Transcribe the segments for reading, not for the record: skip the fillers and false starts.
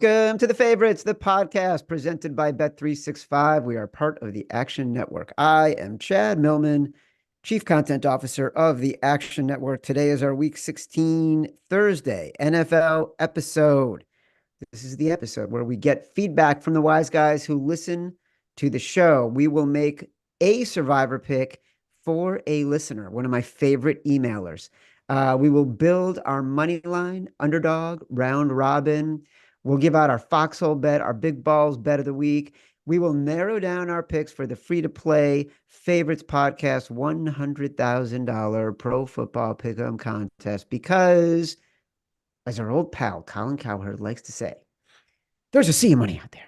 Welcome to The Favorites, the podcast presented by Bet365. We are part of the Action Network. I am Chad Millman, Chief Content Officer of the Action Network. Today is our Week 16 Thursday NFL episode. This is the episode where we get feedback from the wise guys who listen to the show. We will make a survivor pick for a listener, one of my favorite emailers. We will build our money line, underdog, round robin. We'll give out our Foxhole Bet, our big balls bet of the week. We will narrow down our picks for the free-to-play Favorites Podcast $100,000 Pro Football Pick'em contest because, as our old pal Colin Cowherd likes to say, there's a sea of money out there.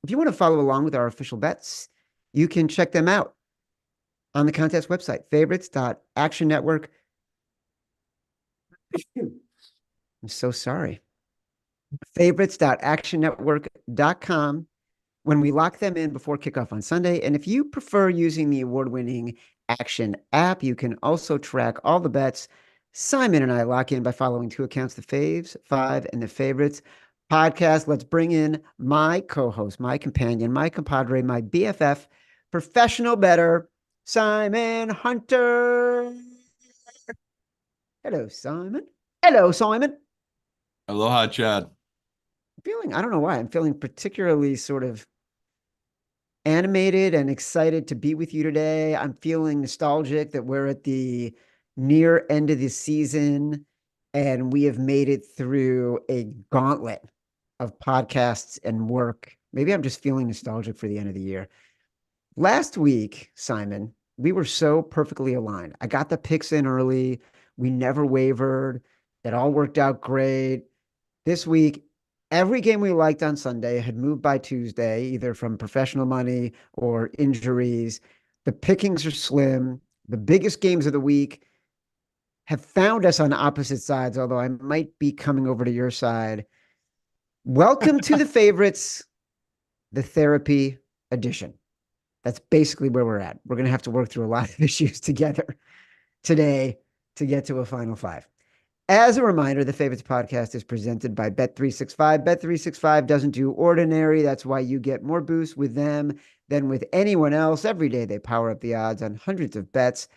If you want to follow along with our official bets, you can check them out on the contest website, favorites.actionnetwork. I'm so sorry. Favorites.actionnetwork.com when we lock them in before kickoff on Sunday. And if you prefer using the award-winning Action app, you can also track all the bets Simon and I lock in by following two accounts, the Faves 5 and the Favorites podcast. Let's bring in my co-host, my companion, my compadre, my BFF, professional bettor, Simon Hunter. Hello, Simon. Hello, Simon. Aloha, Chad. I don't know why, I'm feeling particularly sort of animated and excited to be with you today. I'm feeling nostalgic that we're at the near end of the season and we have made it through a gauntlet of podcasts and work. Maybe I'm just feeling nostalgic for the end of the year. Last week, Simon, we were so perfectly aligned. I got the picks in early. We never wavered. It all worked out great. This week, every game we liked on Sunday had moved by Tuesday, either from professional money or injuries. The pickings are slim. The biggest games of the week have found us on opposite sides, although I might be coming over to your side. Welcome to the Favorites, the therapy edition. That's basically where we're at. We're going to have to work through a lot of issues together today to get to a final five. As a reminder, the Favorites podcast is presented by Bet365. Bet365 doesn't do ordinary. That's why you get more boosts with them than with anyone else. Every day they power up the odds on hundreds of bets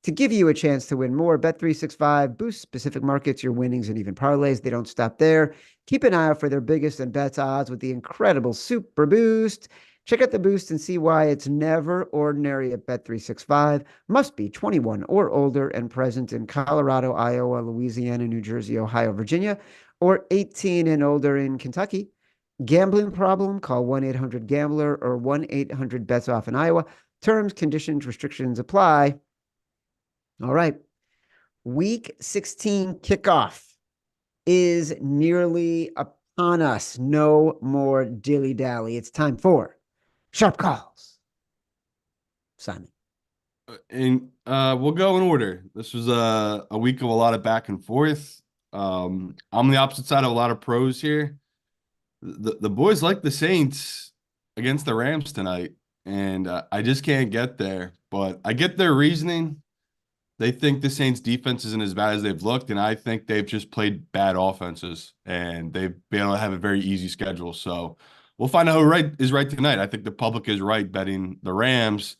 to give you a chance to win more. Bet365 boosts specific markets, your winnings, and even parlays. They don't stop there. Keep an eye out for their biggest and best odds with the incredible Super Boost. Check out the boost and see why it's never ordinary at Bet365. Must be 21 or older and present in Colorado, Iowa, Louisiana, New Jersey, Ohio, Virginia, or 18 and older in Kentucky. Gambling problem? Call 1-800-GAMBLER or 1-800-BETS-OFF in Iowa. Terms, conditions, restrictions apply. All right. Week 16 kickoff is nearly upon us. No more dilly-dally. It's time for Sharp Calls. Simon. And we'll go in order. This was a week of a lot of back and forth. I'm the opposite side of a lot of pros here. The boys like the Saints against the Rams tonight, and I just can't get there. But I get their reasoning. They think the Saints defense isn't as bad as they've looked, and I think they've just played bad offenses, and they've been able to have a very easy schedule. So we'll find out who is right tonight. I think the public is right betting the Rams,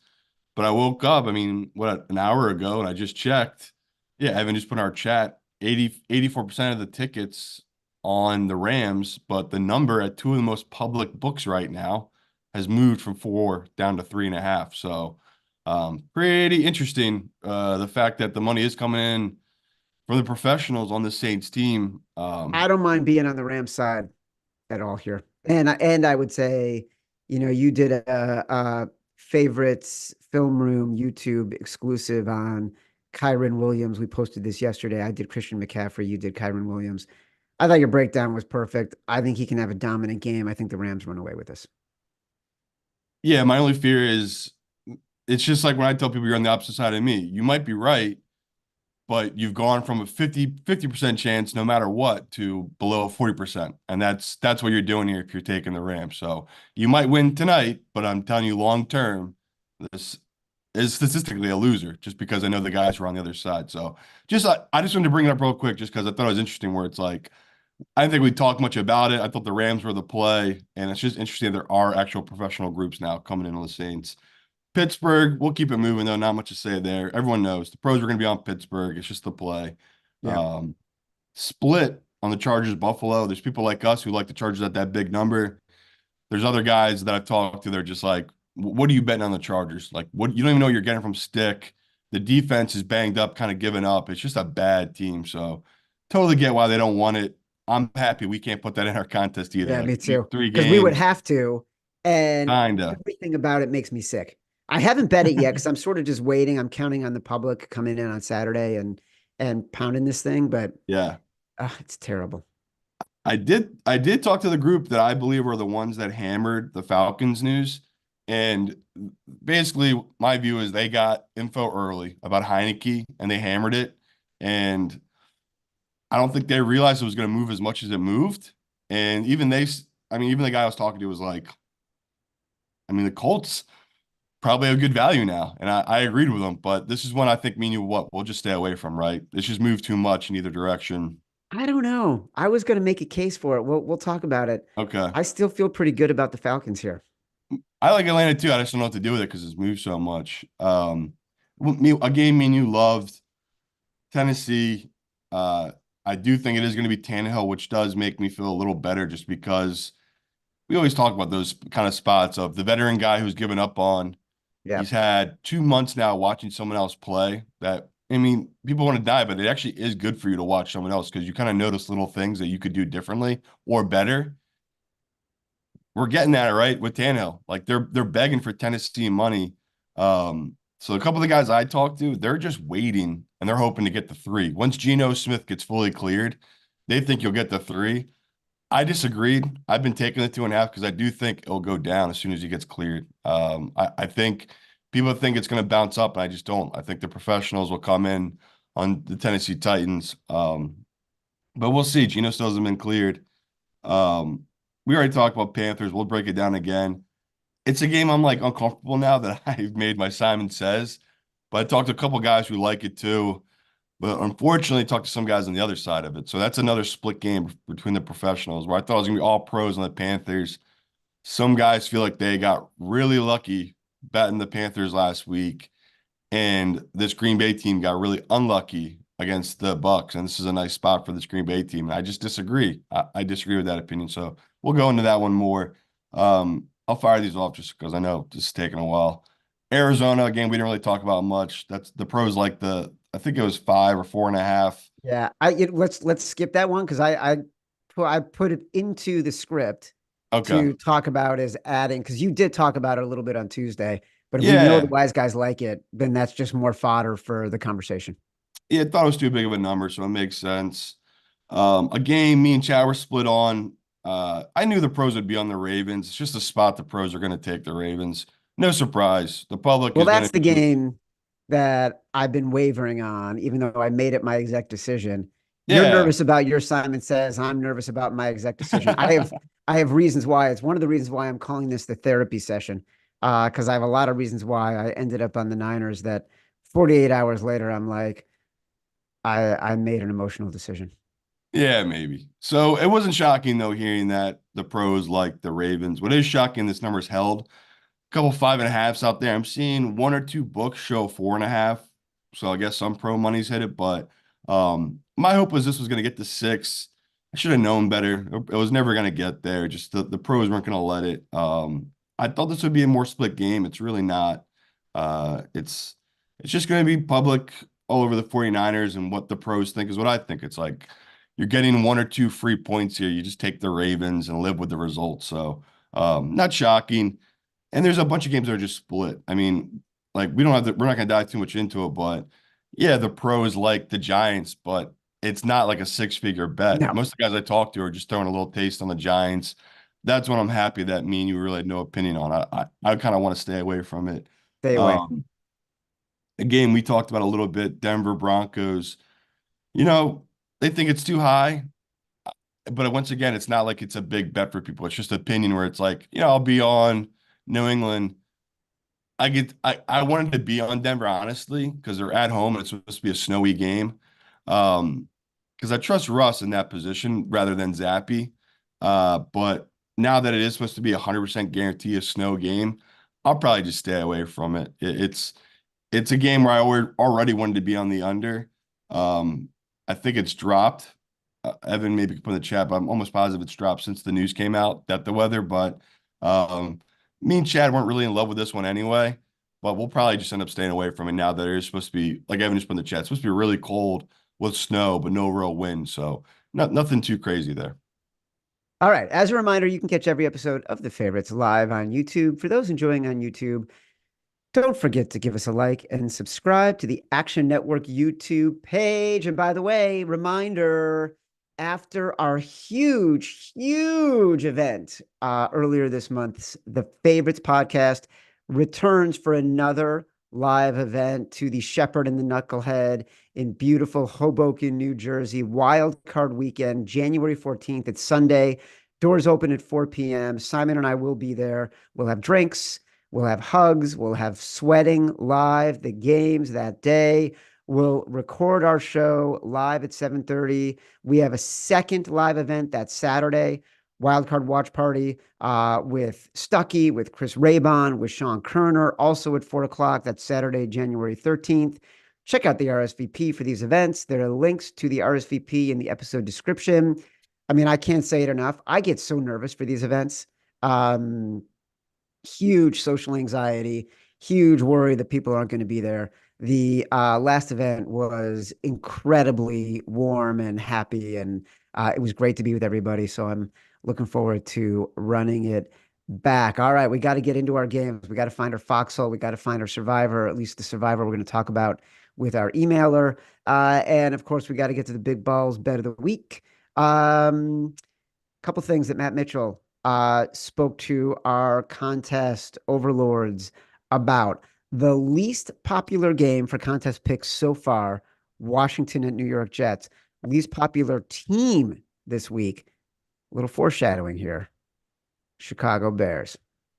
but I woke up, an hour ago, and I just checked. Yeah, Evan just put in our chat, 84% of the tickets on the Rams, but the number at two of the most public books right now has moved from 4 down to 3.5. So pretty interesting, the fact that the money is coming in from the professionals on the Saints team. I don't mind being on the Rams side at all here. And I would say, you did a Favorites Film Room YouTube exclusive on Kyren Williams. We posted this yesterday. I did Christian McCaffrey. You did Kyren Williams. I thought your breakdown was perfect. I think he can have a dominant game. I think the Rams run away with this. Yeah, my only fear is it's just like when I tell people you're on the opposite side of me. You might be right, but you've gone from a 50% chance no matter what to below 40%. And that's what you're doing here if you're taking the Rams. So you might win tonight, but I'm telling you long term, this is statistically a loser just because I know the guys who are on the other side. So I just wanted to bring it up real quick just because I thought it was interesting where it's like I didn't think we talked much about it. I thought the Rams were the play, and it's just interesting there are actual professional groups now coming in on the Saints. Pittsburgh, we'll keep it moving though. Not much to say there. Everyone knows the pros are going to be on Pittsburgh. It's just the play. Yeah. Um, Split on the Chargers Buffalo. There's people like us who like the Chargers at that big number. There's other guys that I've talked to. They're just like, what are you betting on the Chargers? Like, what you don't even know what you're getting from Stick. The defense is banged up, kind of giving up. It's just a bad team. So totally get why they don't want it. I'm happy we can't put that in our contest either. Yeah, Like me too. three Because we would games, have to, and kinda. everything about it makes me sick. I haven't bet it yet because I'm sort of just waiting. I'm counting on the public coming in on Saturday and pounding this thing, but Yeah. it's terrible. I did talk to the group that I believe are the ones that hammered the Falcons news. And basically my view is they got info early about Heineke and they hammered it. And I don't think they realized it was going to move as much as it moved. And even the guy I was talking to was like, the Colts probably have good value now. And I agreed with him, but this is one I think me and you, we'll just stay away from, right? It's just moved too much in either direction. I don't know. I was going to make a case for it. We'll talk about it. Okay. I still feel pretty good about the Falcons here. I like Atlanta too. I just don't know what to do with it because it's moved so much. A game me and you loved, Tennessee. Uh, I do think it is going to be Tannehill, which does make me feel a little better just because we always talk about those kind of spots of the veteran guy who's given up on. Yeah, He's had 2 months now watching someone else play that, people want to die, but it actually is good for you to watch someone else because you kind of notice little things that you could do differently or better. We're getting that right with Tannehill. Like they're begging for Tennessee money. So a couple of the guys I talked to, they're just waiting and they're hoping to get the three. Once Geno Smith gets fully cleared, they think you'll get the three. I disagreed. I've been taking the 2.5 because I do think it'll go down as soon as he gets cleared. I think people think it's going to bounce up, and I just don't. I think the professionals will come in on the Tennessee Titans. But we'll see. Geno still hasn't been cleared. Um, we already talked about Panthers. We'll break it down again. It's a game I'm like uncomfortable now that I've made my Simon Says, but I talked to a couple guys who like it too. But unfortunately, talked to some guys on the other side of it. So that's another split game between the professionals where I thought it was gonna be all pros on the Panthers. Some guys feel like they got really lucky betting the Panthers last week, and this Green Bay team got really unlucky against the Bucks. And this is a nice spot for this Green Bay team. And I just disagree. I disagree with that opinion. So we'll go into that one more. I'll fire these off just because I know this is taking a while. Arizona, again, we didn't really talk about much. That's the pros like I think it was 5 or 4.5. yeah. Let's skip that one because I put it into the script Okay. to talk about as adding because you did talk about it a little bit on Tuesday. But if we know the Yeah. wise guys like it, then that's just more fodder for the conversation. Yeah, I thought it was too big of a number, so it makes sense. A game me and Chad were split on. I knew the pros would be on the Ravens. It's just a spot the pros are going to take the Ravens. No surprise. The public Well, is going that's to the be, game that I've been wavering on, even though I made it my exact decision. You're yeah. nervous about your Simon Says. I'm nervous about my exact decision. I have reasons why. It's one of the reasons why I'm calling this the therapy session. Because I have a lot of reasons why I ended up on the Niners that 48 hours later, I'm like, I made an emotional decision. Yeah, maybe. So it wasn't shocking though hearing that the pros like the Ravens. What is shocking, this number's held. A couple 5.5s out there. I'm seeing one or two books show 4.5. So I guess some pro money's hit it, but my hope was this was gonna get to 6. I should have known better. It was never gonna get there. Just the pros weren't gonna let it. I thought this would be a more split game. It's really not. It's just gonna be public all over the 49ers, and what the pros think is what I think. It's like you're getting one or two free points here. You just take the Ravens and live with the results. So not shocking. And there's a bunch of games that are just split. Like we're not gonna dive too much into it, but yeah, the pros like the Giants, but it's not like a 6-figure bet. No, Most of the guys I talk to are just throwing a little taste on the Giants. That's what I'm happy that me and you really had no opinion on. I kind of want to stay away from it. stay away. Um, a game we talked about a little bit, Denver Broncos. You know, they think it's too high, but once again, it's not like it's a big bet for people. It's just opinion where it's like, I'll be on New England. I wanted to be on Denver honestly because they're at home and it's supposed to be a snowy game. Um, because I trust Russ in that position rather than Zappy. But now that it is supposed to be 100% guarantee a snow game, I'll probably just stay away from it. It's a game where I already wanted to be on the under. I think it's dropped. Evan maybe could put in the chat, but I'm almost positive it's dropped since the news came out that the weather. But um, me and Chad weren't really in love with this one anyway. But we'll probably just end up staying away from it now that it is supposed to be, like Evan just put in the chat, it's supposed to be really cold with snow, but no real wind. So nothing too crazy there. All right. As a reminder, you can catch every episode of The Favorites live on YouTube. For those enjoying on YouTube, don't forget to give us a like and subscribe to the Action Network YouTube page. And by the way, reminder, after our huge event earlier this month, the Favorites podcast returns for another live event to the Shepherd and the Knucklehead in beautiful Hoboken, New Jersey. Wild Card Weekend, January 14th. It's Sunday. Doors open at 4 p.m. Simon and I will be there. We'll have drinks. We'll have hugs. We'll have sweating live, the games that day. We'll record our show live at 7:30. We have a second live event that Saturday, Wildcard Watch Party with Stuckey, with Chris Raybon, with Sean Kerner, also at 4 o'clock. That's Saturday, January 13th. Check out the RSVP for these events. There are links to the RSVP in the episode description. I mean, I can't say it enough. I get so nervous for these events. Huge social anxiety, huge worry that people aren't going to be there. The last event was incredibly warm and happy, and it was great to be with everybody. So I'm looking forward to running it back. All right, we got to get into our games. We got to find our foxhole. We got to find our survivor, at least the survivor we're going to talk about with our emailer. And of course, we got to get to the big balls bet of the week. Couple things that Matt Mitchell spoke to our contest overlords about. The least popular game for contest picks so far, Washington and New York Jets. Least popular team this week. A little foreshadowing here. Chicago Bears.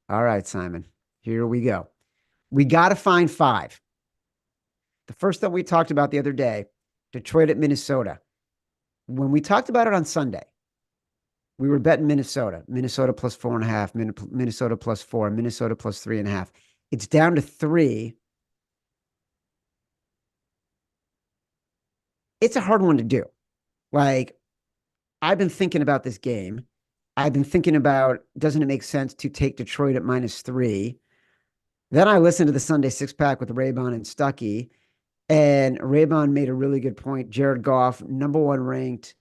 All right, Simon. Here we go. We got to find 5. The first that we talked about the other day, Detroit at Minnesota. When we talked about it on Sunday, we were betting Minnesota plus 4.5, Minnesota plus 4, Minnesota plus 3.5. It's down to 3. It's a hard one to do. Like, I've been thinking about this game. I've been thinking about, doesn't it make sense to take Detroit at -3? Then I listened to the Sunday 6-pack with Raybon and Stuckey, and Raybon made a really good point. Jared Goff, #1 ranked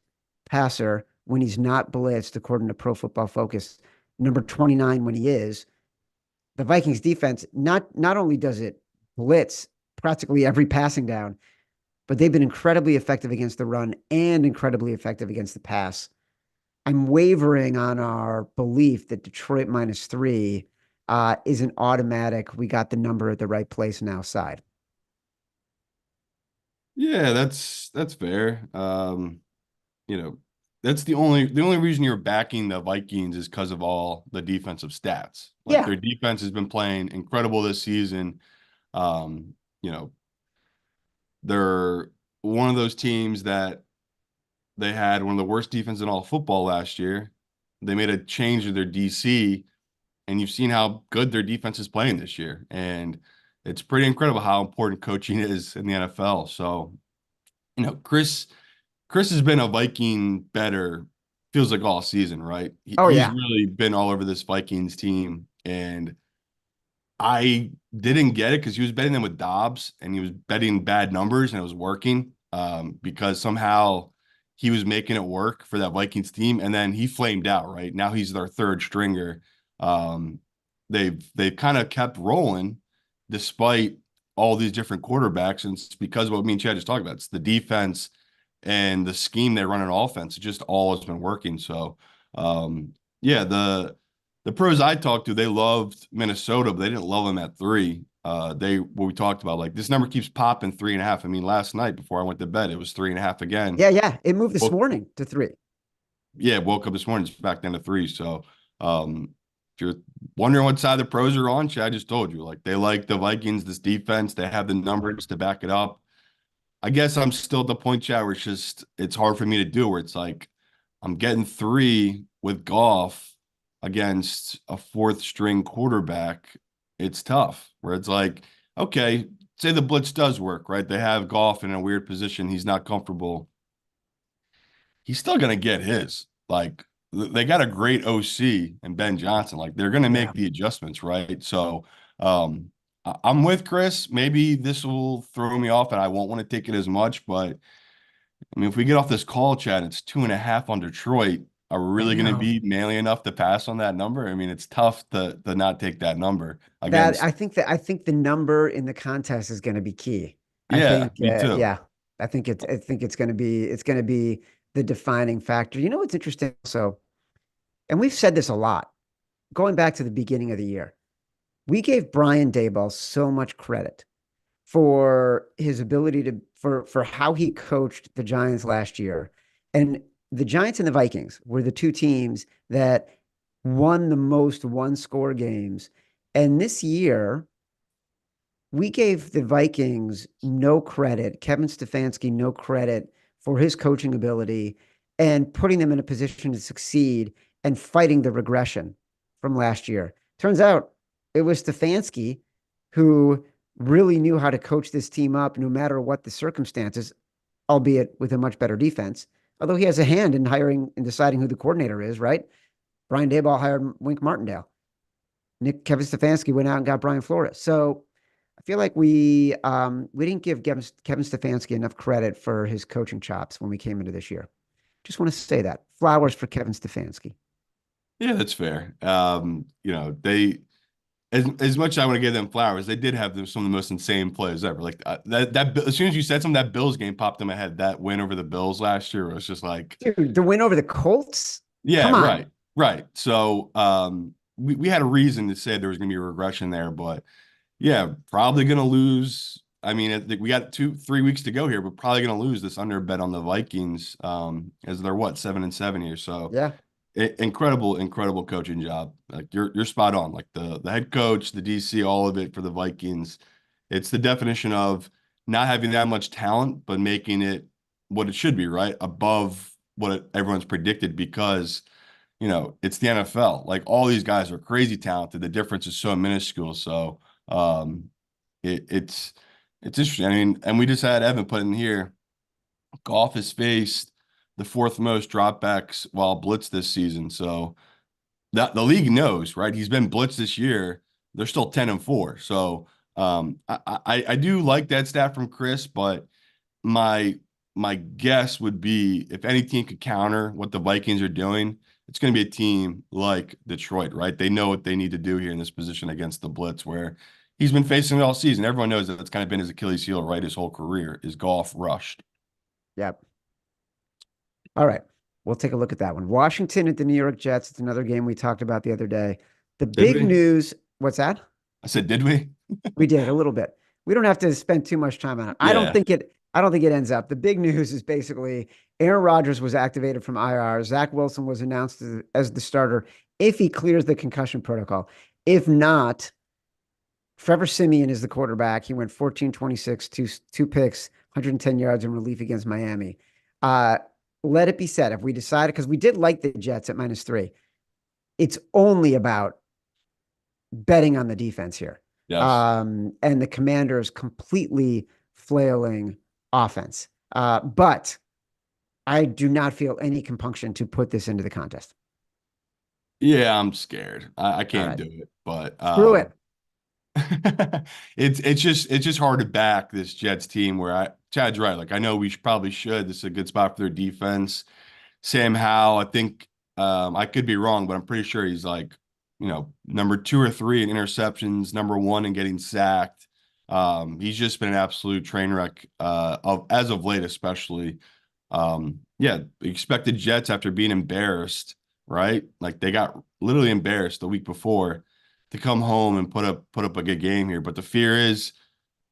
passer when he's not blitzed, according to Pro Football Focus, number 29 when he is. The Vikings defense, not only does it blitz practically every passing down, but they've been incredibly effective against the run and incredibly effective against the pass. I'm wavering on our belief that Detroit -3 is an automatic. We got the number at the right place now side. Yeah, that's fair. You know, that's the only reason you're backing the Vikings is because of all the defensive stats. Like Yeah. their defense has been playing incredible this season. You know, they're one of those teams that they had one of the worst defense in all of football last year. They made a change to their DC, and you've seen how good their defense is playing this year. And it's pretty incredible how important coaching is in the NFL. So, Chris has been a Viking better, feels like all season, right? Oh, He's yeah. really been all over this Vikings team. And I didn't get it because he was betting them with Dobbs and he was betting bad numbers and it was working because somehow he was making it work for that Vikings team. And then he flamed out, right? Now he's their third stringer. Um, they've kind of kept rolling despite all these different quarterbacks. And it's because of what me and Chad just talked about. It's the defense and the scheme they run on offense. It just all has been working. So, yeah, the pros I talked to, they loved Minnesota, but they didn't love them at 3. What we talked about, like this number keeps popping 3.5. I mean, last night before I went to bed, it was 3.5 again. Yeah. It moved this Woke, morning to 3. yeah, woke up this morning, it's back down to 3. So, if you're wondering what side the pros are on, I just told you, like they like the Vikings, this defense, they have the numbers to back it up. I guess I'm still at the point, Chad, where it's hard for me to do. Where it's like I'm getting three with Goff against a fourth string quarterback. It's tough. Where it's like, okay, say the blitz does work, right? They have Goff in a weird position. He's not comfortable. He's still gonna get his. Like they got a great OC and Ben Johnson. Like they're gonna Yeah. make the adjustments, right? So I'm with Chris. Maybe this will throw me off and I won't want to take it as much. But I mean, if we get off this call, Chad, it's 2.5 on Detroit. Are we I really gonna know be manly enough to pass on that number? I mean, it's tough to not take that number that against. I think the number in the contest is going to be key. I Yeah, think, me too. yeah, I think it's going to be the defining factor. You know what's interesting? So, and we've said this a lot going back to the beginning of the year. We gave Brian Daboll so much credit for his ability to for how he coached the Giants last year. And the Giants and the Vikings were the two teams that won the most one score games. And this year, we gave the Vikings no credit, Kevin Stefanski no credit for his coaching ability and putting them in a position to succeed and fighting the regression from last year. Turns out it was Stefanski who really knew how to coach this team up no matter what the circumstances, albeit with a much better defense. Although he has a hand in hiring and deciding who the coordinator is, right? Brian Daboll hired Wink Martindale. Kevin Stefanski went out and got Brian Flores. So I feel like we didn't give Kevin Stefanski enough credit for his coaching chops when we came into this year. Just want to say that. Flowers for Kevin Stefanski. Yeah, that's fair. They as much as I want to give them flowers, they did have some of the most insane plays ever. Like that as soon as you said something, that Bills game popped in my head. That win over the Bills last year was just like, Dude, the win over the Colts? yeah, Come on. right, right. So we had a reason to say there was going to be a regression there, but yeah, probably going to lose. I mean, I think we got 3 weeks to go here, but probably going to lose this under bet on the Vikings as they're 7-7 here. So Yeah. incredible coaching job. Like you're spot on. Like the head coach, the DC, all of it for the Vikings. It's the definition of not having that much talent, but making it what it should be, right? Above what everyone's predicted because it's the NFL. Like all these guys are crazy talented. The difference is so minuscule. So um it's interesting. I mean, and we just had Evan put in here. Goff has faced the fourth most dropbacks while blitz this season. So that the league knows, right? He's been blitzed this year. They're still 10-4. So I do like that stat from Chris, but my my guess would be if any team could counter what the Vikings are doing, it's going to be a team like Detroit, right? They know what they need to do here in this position against the blitz, where he's been facing it all season. Everyone knows that it's kind of been his Achilles heel, right? His whole career is Goff rushed. Yep. All right. We'll take a look at that one. Washington at the New York Jets. It's another game we talked about the other day. The Did big we? news, what's that? I said, did we? We did a little bit. We don't have to spend too much time on it. Yeah. I don't think it ends up. The big news is basically Aaron Rodgers was activated from IR. Zach Wilson was announced as the starter if he clears the concussion protocol. If not, Trevor Siemian is the quarterback. He went 14-26, two picks, 110 yards in relief against Miami. Uh, Let it be said, if we decided, because we did like the Jets at -3, it's only about betting on the defense here. Yes. And the Commanders completely flailing offense. But I do not feel any compunction to put this into the contest. Yeah, I'm scared. I All can't right. do it. But Screw it. it's just hard to back this Jets team where Chad's right. Like I know we probably should. This is a good spot for their defense. Sam Howell, I think I could be wrong, but I'm pretty sure he's like, number 2 or 3 in interceptions, number 1 in getting sacked. He's just been an absolute train wreck as of late, especially. Yeah, expected Jets after being embarrassed, right? Like they got literally embarrassed the week before to come home and put up a good game here. But the fear is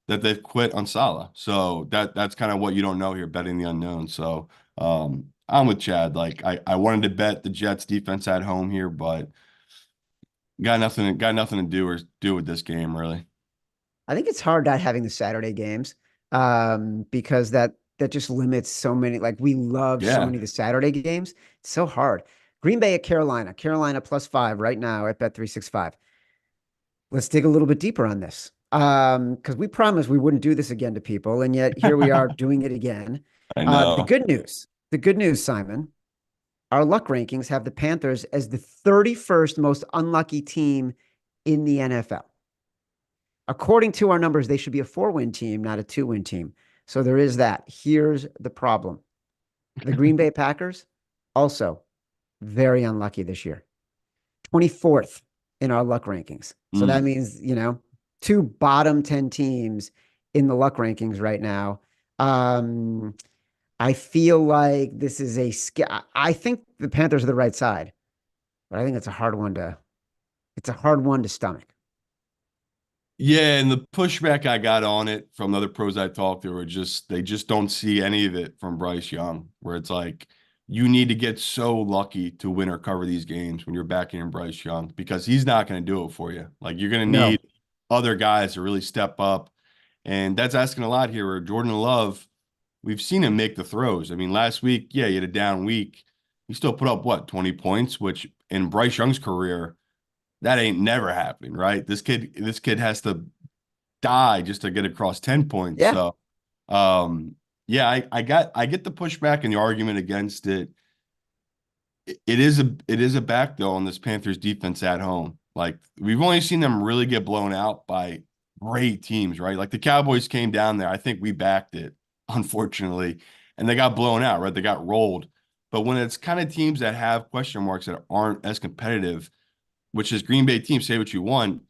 that they've quit on Salah. So that's kind of what you don't know here, betting the unknown. So I'm with Chad. Like I wanted to bet the Jets defense at home here, but got nothing to do with this game really. I think it's hard not having the Saturday games because that just limits so many. Like we love so Yeah, many of the Saturday games. It's so hard. Green Bay at Carolina. Carolina +5 right now at Bet365. Let's dig a little bit deeper on this. Because we promised we wouldn't do this again to people, and yet here we are doing it again. I The know. good news, Simon, our luck rankings have the Panthers as the 31st most unlucky team in the NFL. According to our numbers, they should be a 4-win team, not a 2-win team. So there is that. Here's the problem. The Green Bay Packers, also very unlucky this year. 24th in our luck rankings. So that Mm. means, two bottom 10 teams in the luck rankings right now. I feel like this is I think the Panthers are the right side, but I think it's a hard one to stomach. Yeah, and the pushback I got on it from other pros I talked to were just they just don't see any of it from Bryce Young, where it's like you need to get so lucky to win or cover these games when you're backing in Bryce Young because he's not going to do it for you. Like you're going to need No. other guys to really step up, and that's asking a lot here. Where Jordan Love, we've seen him make the throws. I mean, last week, yeah, he had a down week. He still put up what 20 points, which in Bryce Young's career that ain't never happening, right? This kid has to die just to get across 10 points. Yeah. So yeah, I get the pushback and the argument against it. It is a back though on this Panthers defense at home. Like we've only seen them really get blown out by great teams, right? Like the Cowboys came down there. I think we backed it, unfortunately, and they got blown out, right? They got rolled. But when it's kind of teams that have question marks that aren't as competitive, which is Green Bay team, say what you want,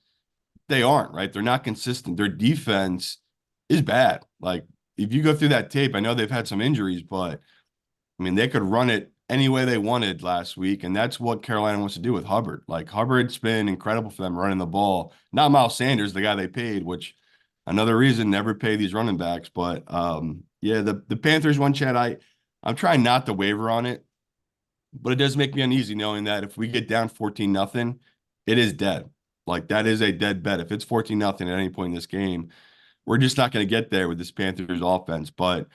they aren't, right? They're not consistent. Their defense is bad. Like if you go through that tape, I know they've had some injuries, but I mean, they could run it any way they wanted last week, and that's what Carolina wants to do with Hubbard. Like Hubbard's been incredible for them running the ball. Not Miles Sanders, the guy they paid, which another reason never pay these running backs. But yeah, the Panthers one, Chad, I'm trying not to waver on it, but it does make me uneasy knowing that if we get down 14-0, it is dead. Like that is a dead bet. If it's 14-0 at any point in this game, we're just not going to get there with this Panthers offense. But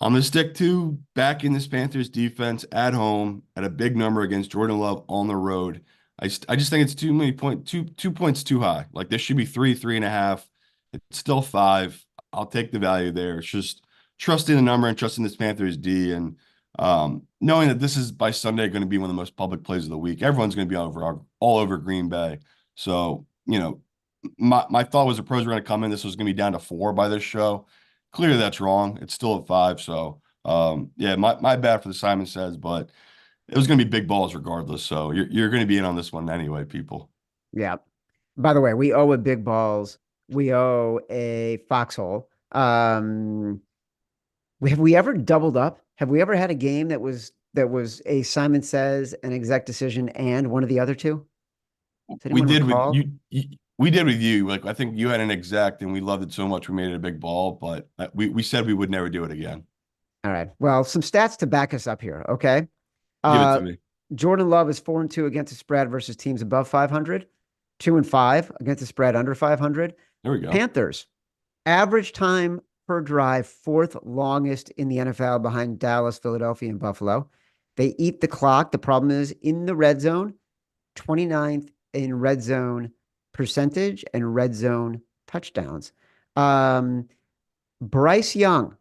I'm going to stick to back in this Panthers defense at home at a big number against Jordan Love on the road. I just think it's too many two points too high. Like this should be 3.5. It's still 5. I'll take the value there. It's just trusting the number and trusting this Panthers D and knowing that this is by Sunday going to be one of the most public plays of the week. Everyone's going to be all over Green Bay. So, my thought was the pros were going to come in. This was going to be down to 4 by this show. Clearly that's wrong. It's still at 5. So, yeah, my bad for the Simon Says, but it was going to be big balls regardless. So you're going to be in on this one anyway, people. Yeah. By the way, we owe a big balls. We owe a foxhole. Have we ever doubled up? Have we ever had a game that was a Simon Says, an exec decision, and one of the other two? Does We anyone did with recall? we did with you. Like I think you had an exact and we loved it so much we made it a big ball, but we said we would never do it again. All right. Well, some stats to back us up here. Okay. Give it to Uh, me. Jordan Love is 4-2 against the spread versus teams above 500, 2-5 against the spread under 500. There we go. Panthers, average time per drive, fourth longest in the NFL behind Dallas, Philadelphia, and Buffalo. They eat the clock. The problem is in the red zone, 29th in red zone percentage and red zone touchdowns. Um, Bryce Young,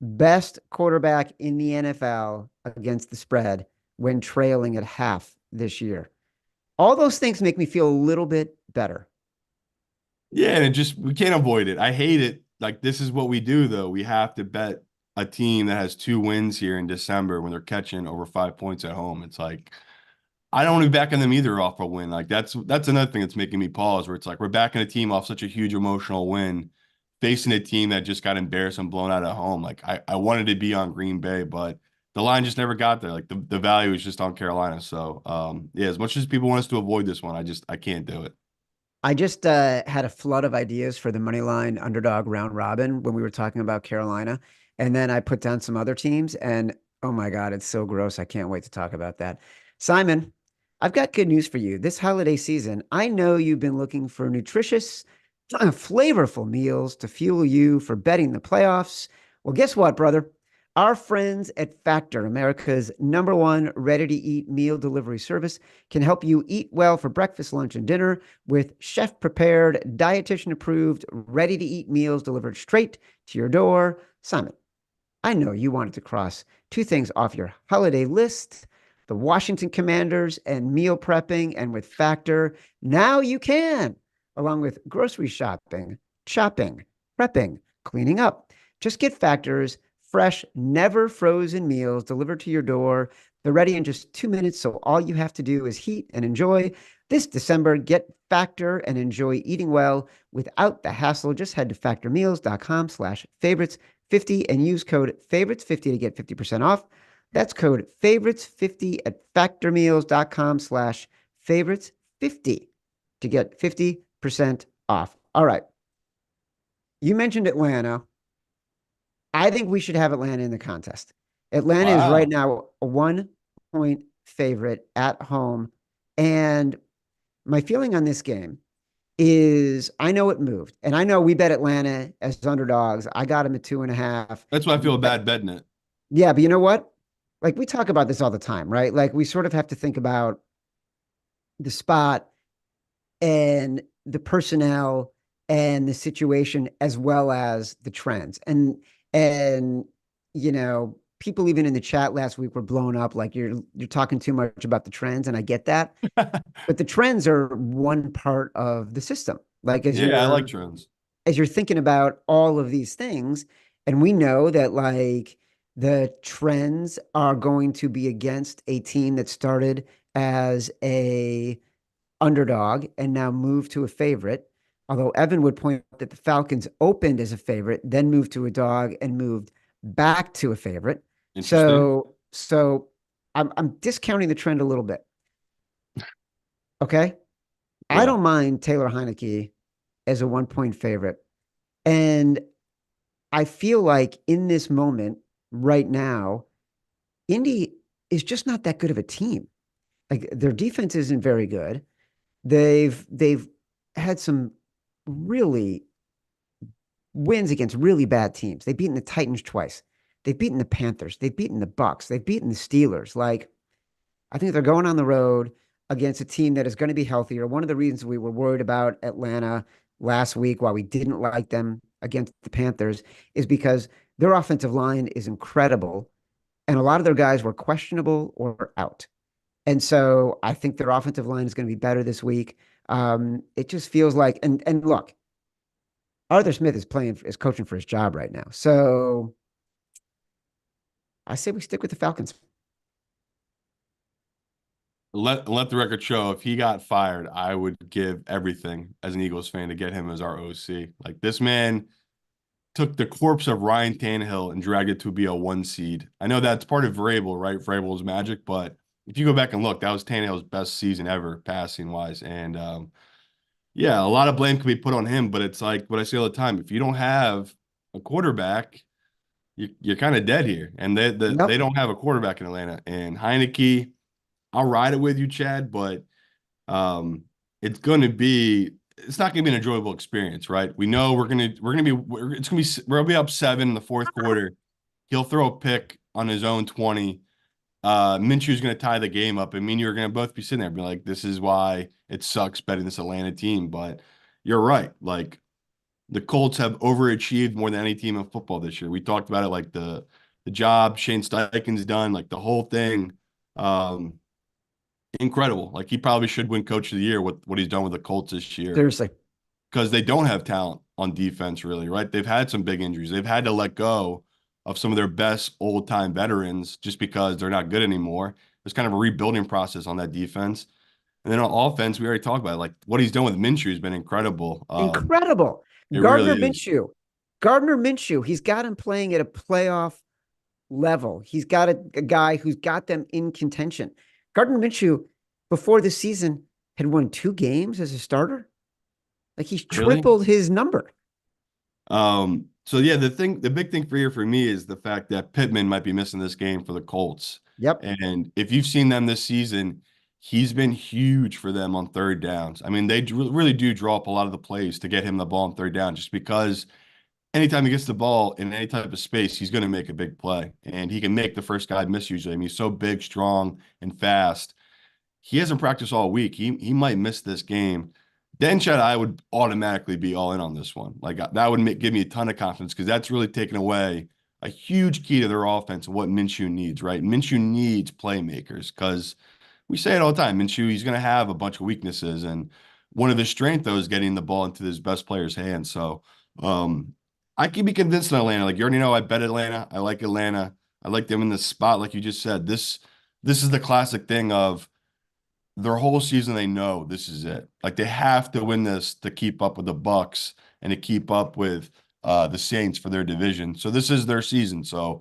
best quarterback in the NFL against the spread when trailing at half this year. All those things make me feel a little bit better. Yeah, and we can't avoid it. I hate it. Like this is what we do though. We have to bet a team that has 2 wins here in December when they're catching over 5 points at home. It's like I don't want to be backing them either off a win. Like that's another thing that's making me pause where it's like we're backing a team off such a huge emotional win, facing a team that just got embarrassed and blown out at home. Like I wanted to be on Green Bay, but the line just never got there. Like the value is just on Carolina. So yeah, as much as people want us to avoid this one, I can't do it. I just had a flood of ideas for the money line underdog round robin when we were talking about Carolina. And then I put down some other teams, and oh my God, it's so gross. I can't wait to talk about that. Simon, I've got good news for you. This holiday season, I know you've been looking for nutritious flavorful meals to fuel you for betting the playoffs. Well, guess what, brother? Our friends at Factor, America's #1 ready-to-eat meal delivery service, can help you eat well for breakfast, lunch, and dinner with chef-prepared, dietitian-approved, ready-to-eat meals delivered straight to your door. Simon, I know you wanted to cross two things off your holiday list: the Washington Commanders and meal prepping. And with Factor, now you can, along with grocery shopping, chopping, prepping, cleaning up. Just get Factor's fresh, never frozen meals delivered to your door. They're ready in just 2 minutes, so all you have to do is heat and enjoy. This December, get Factor and enjoy eating well without the hassle. Just head to factormeals.com/favorites50 and use code favorites50 to get 50% off. That's code favorites50 at factormeals.com/favorites50 to get 50% off. All right. You mentioned Atlanta. I think we should have Atlanta in the contest. Atlanta is right Wow. now a 1-point favorite at home. And my feeling on this game is I know it moved. And I know we bet Atlanta as underdogs. I got them at 2.5. That's why I feel bad betting it. Yeah, but you know what? Like we talk about this all the time, right? Like we sort of have to think about the spot and the personnel and the situation as well as the trends. And people even in the chat last week were blown up like you're talking too much about the trends, and I get that. But the trends are one part of the system. Like Yeah, I like trends. as you're thinking about all of these things, and we know that like the trends are going to be against a team that started as a underdog and now moved to a favorite. Although Evan would point out that the Falcons opened as a favorite, then moved to a dog and moved back to a favorite. Interesting. So I'm discounting the trend a little bit. Okay. I Yeah. don't mind Taylor Heineke as a 1-point favorite. And I feel like in this moment right now, Indy is just not that good of a team. Like their defense isn't very good. They've had some really wins against really bad teams. They've beaten the Titans twice. They've beaten the Panthers. They've beaten the Bucks. They've beaten the Steelers. Like I think they're going on the road against a team that is going to be healthier. One of the reasons we were worried about Atlanta last week, why we didn't like them against the Panthers, is because their offensive line is incredible, and a lot of their guys were questionable or out. And so I think their offensive line is going to be better this week. It just feels like, and look, Arthur Smith is coaching for his job right now. So I say we stick with the Falcons. Let the record show if he got fired, I would give everything as an Eagles fan to get him as our OC. Like this man took the corpse of Ryan Tannehill and dragged it to be a 1 seed. I know that's part of Vrabel, right? Vrabel's magic, but if you go back and look, that was Tannehill's best season ever, passing wise. And yeah, a lot of blame can be put on him, but it's like what I say all the time: if you don't have a quarterback, you're kind of dead here. And they Yep. don't have a quarterback in Atlanta. And Heineke, I'll ride it with you, Chad, but um, it's going to be it's not going to be an enjoyable experience, right? We know we're going to be up 7 in the fourth quarter. He'll throw a pick on his own 20. Minshew's going to tie the game up. I mean, you're going to both be sitting there and be like, this is why it sucks betting this Atlanta team. But you're right. Like the Colts have overachieved more than any team in football this year. We talked about it, like the job Shane Steichen's done, like the whole thing. Um, Incredible. Like he probably should win Coach of the Year with what he's done with the Colts this year Seriously. because they don't have talent on defense, really, right? They've had some big injuries. They've had to let go of some of their best old time veterans just because they're not good anymore. There's kind of a rebuilding process on that defense. And then on offense, we already talked about it. Like what he's done with Minshew has been incredible. Incredible. It Gardner really is. Minshew. Gardner Minshew. He's got him playing at a playoff level. He's got a guy who's got them in contention. Gardner Minshew, before the season, had won 2 games as a starter. Like he's Really? tripled his number. So yeah, the big thing for me is the fact that Pittman might be missing this game for the Colts. Yep. And if you've seen them this season, he's been huge for them on third downs. I mean, they really do draw up a lot of the plays to get him the ball on third down just because anytime he gets the ball in any type of space, he's going to make a big play. And he can make the first guy miss usually. I mean, he's so big, strong, and fast. He hasn't practiced all week. He might miss this game. Denchad, I would automatically be all in on this one. Like that would give me a ton of confidence because that's really taken away a huge key to their offense and what Minshew needs, right? Minshew needs playmakers because we say it all the time. Minshew, he's going to have a bunch of weaknesses, and one of his strengths though is getting the ball into his best player's hands. So I can be convinced in Atlanta. Like you already know, I bet Atlanta. I like Atlanta. I like them in this spot, like you just said. This is the classic thing of their whole season. They know this is it. Like they have to win this to keep up with the Bucks and to keep up with the Saints for their division. So this is their season. So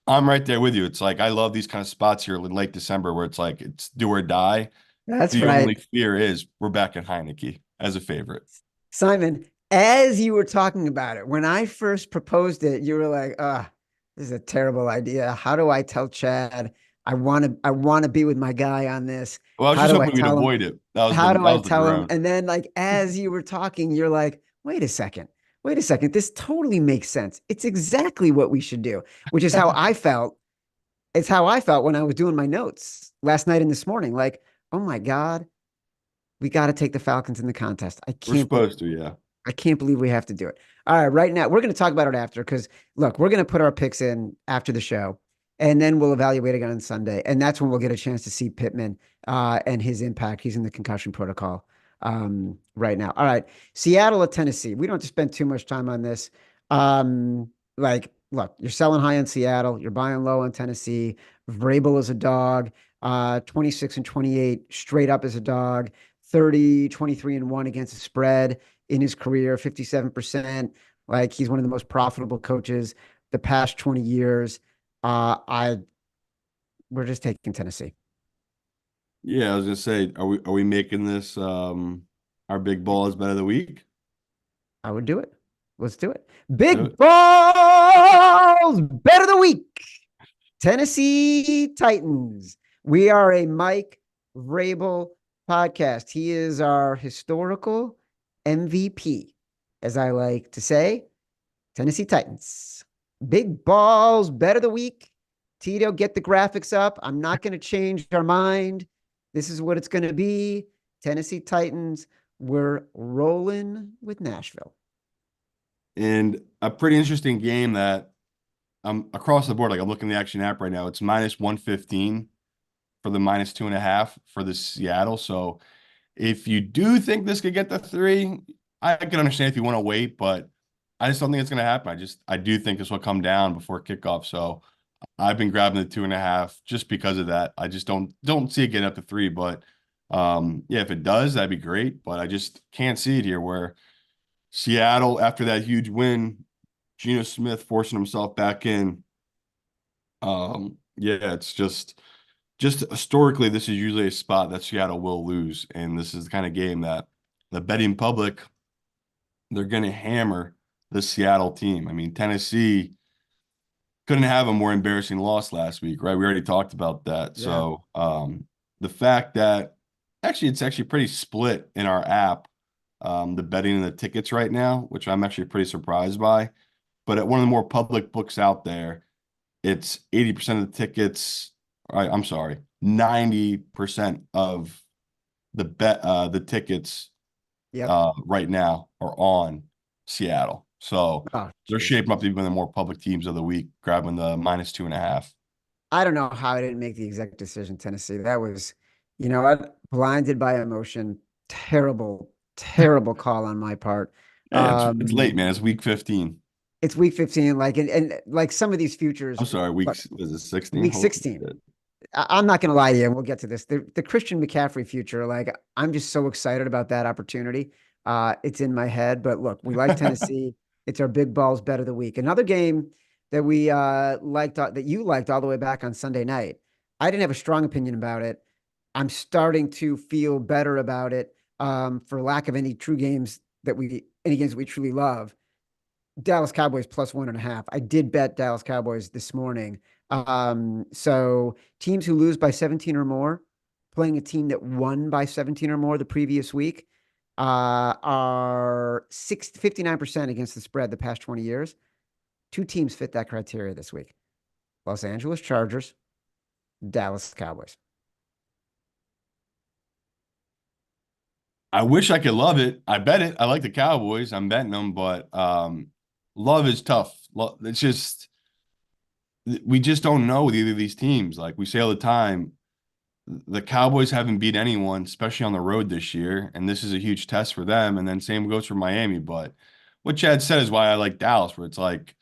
I'm right there with you. It's like I love these kind of spots here in late December where it's like it's do or die. That's The right. only fear is we're back at Heineke as a favorite. Simon, as you were talking about it, when I first proposed it, you were like, this is a terrible idea. How do I tell Chad I want to be with my guy on this? Well, I was How just do I hoping we'd tell him? avoid it. That was How do I the tell him? groan. And then like as you were talking, you're like, wait a second. Wait a second. This totally makes sense. It's exactly what we should do, which is how I felt. It's how I felt when I was doing my notes last night and this morning. Like, oh my God, we got to take the Falcons in the contest. We're supposed to, yeah. I can't believe we have to do it. All right, right now we're going to talk about it after because look, we're going to put our picks in after the show, and then we'll evaluate again on Sunday, and that's when we'll get a chance to see Pittman and his impact. He's in the concussion protocol right now. All right, Seattle at Tennessee. We don't have to spend too much time on this. Like, look, you're selling high on Seattle, you're buying low on Tennessee. Vrabel is a dog. 26 and 28 straight up as a dog. 30, 23 and 1 against the spread in his career, 57%. Like he's one of the most profitable coaches the past 20 years. I We're just taking Tennessee. Yeah, I was gonna say, are we making this our big balls bet of the week? I would do it. Let's do it. Let's do Big it. balls bet of the week. Tennessee Titans. We are a Mike Vrabel podcast. He is our historical MVP, as I like to say. Tennessee Titans. Big balls bet of the week. Tito, get the graphics up. I'm not going to change our mind. This is what it's going to be. Tennessee Titans. We're rolling with Nashville. And a pretty interesting game that I'm across the board. Like I'm looking at the action app right now. It's minus 115 for the minus 2.5 for the Seattle. So if you do think this could get the 3, I can understand if you want to wait, but I just don't think it's going to happen. I do think this will come down before kickoff. So I've been grabbing the 2.5 just because of that. I just don't see it getting up to 3, but yeah, if it does, that'd be great. But I just can't see it here where Seattle, after that huge win, Geno Smith forcing himself back in. Yeah, it's just historically, this is usually a spot that Seattle will lose, and this is the kind of game that the betting public, they're going to hammer the Seattle team. I mean, Tennessee couldn't have a more embarrassing loss last week, right? We already talked about that. Yeah. So the fact that actually it's actually pretty split in our app, the betting and the tickets right now, which I'm actually pretty surprised by. But at one of the more public books out there, it's 80% of the tickets. I'm sorry, 90% of the tickets Yep. right now are on Seattle. So Oh, they're jeez. shaping up to be one of the more public teams of the week, grabbing the minus 2.5. I don't know how I didn't make the exact decision, Tennessee. That was, you know what, blinded by emotion. Terrible, terrible call on my part. Yeah, it's late, Um, man. It's week 15. it's week 15, like, and like some of these futures, I'm sorry, look, is it 16? week Holy 16. shit. I'm not going to lie to you, and we'll get to this. The Christian McCaffrey future, like, I'm just so excited about that opportunity. It's in my head, but look, we like Tennessee. It's our big balls bet of the week. Another game that we liked, that you liked all the way back on Sunday night. I didn't have a strong opinion about it. I'm starting to feel better about it. For lack of any games that we truly love. Dallas Cowboys plus 1.5. I did bet Dallas Cowboys this morning. So teams who lose by 17 or more, playing a team that won by 17 or more the previous week are 59% against the spread the past 20 years. Two teams fit that criteria this week. Los Angeles Chargers, Dallas Cowboys. I wish I could love it. I bet it. I like the Cowboys. I'm betting them, but love is tough. It's just we just don't know with either of these teams. Like we say all the time, the Cowboys haven't beat anyone, especially on the road this year, and this is a huge test for them. And then same goes for Miami. But what Chad said is why I like Dallas, where it's like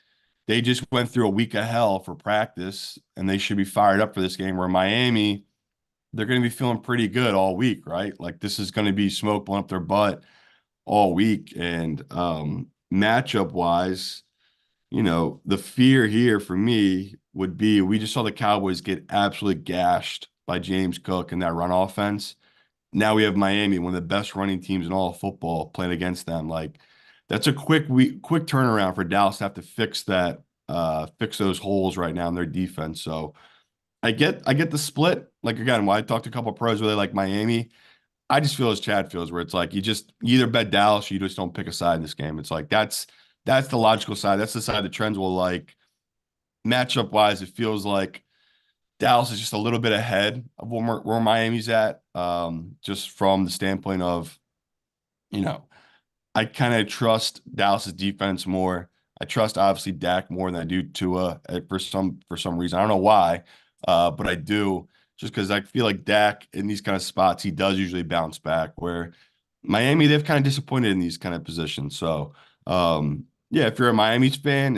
they just went through a week of hell for practice, and they should be fired up for this game. Where Miami, they're going to be feeling pretty good all week, right? Like this is going to be smoke blowing up their butt all week. And matchup wise, the fear here for me would be we just saw the Cowboys get absolutely gashed by James Cook and that run offense. Now we have Miami, one of the best running teams in all of football, playing against them. Like that's a quick turnaround for Dallas to have to fix that, fix those holes right now in their defense. So I get the split. Like again, when I talked to a couple of pros where they like Miami, I just feel as Chad feels, where it's like you either bet Dallas or you just don't pick a side in this game. It's like that's the logical side. That's the side the trends will like. Matchup wise, it feels like Dallas is just a little bit ahead of where Miami's at. Just from the standpoint of, I kind of trust Dallas's defense more. I trust obviously Dak more than I do Tua for some reason. I don't know why, but I do, just because I feel like Dak in these kind of spots, he does usually bounce back. Where Miami, they've kind of disappointed in these kind of positions. So yeah, if you're a Miami's fan,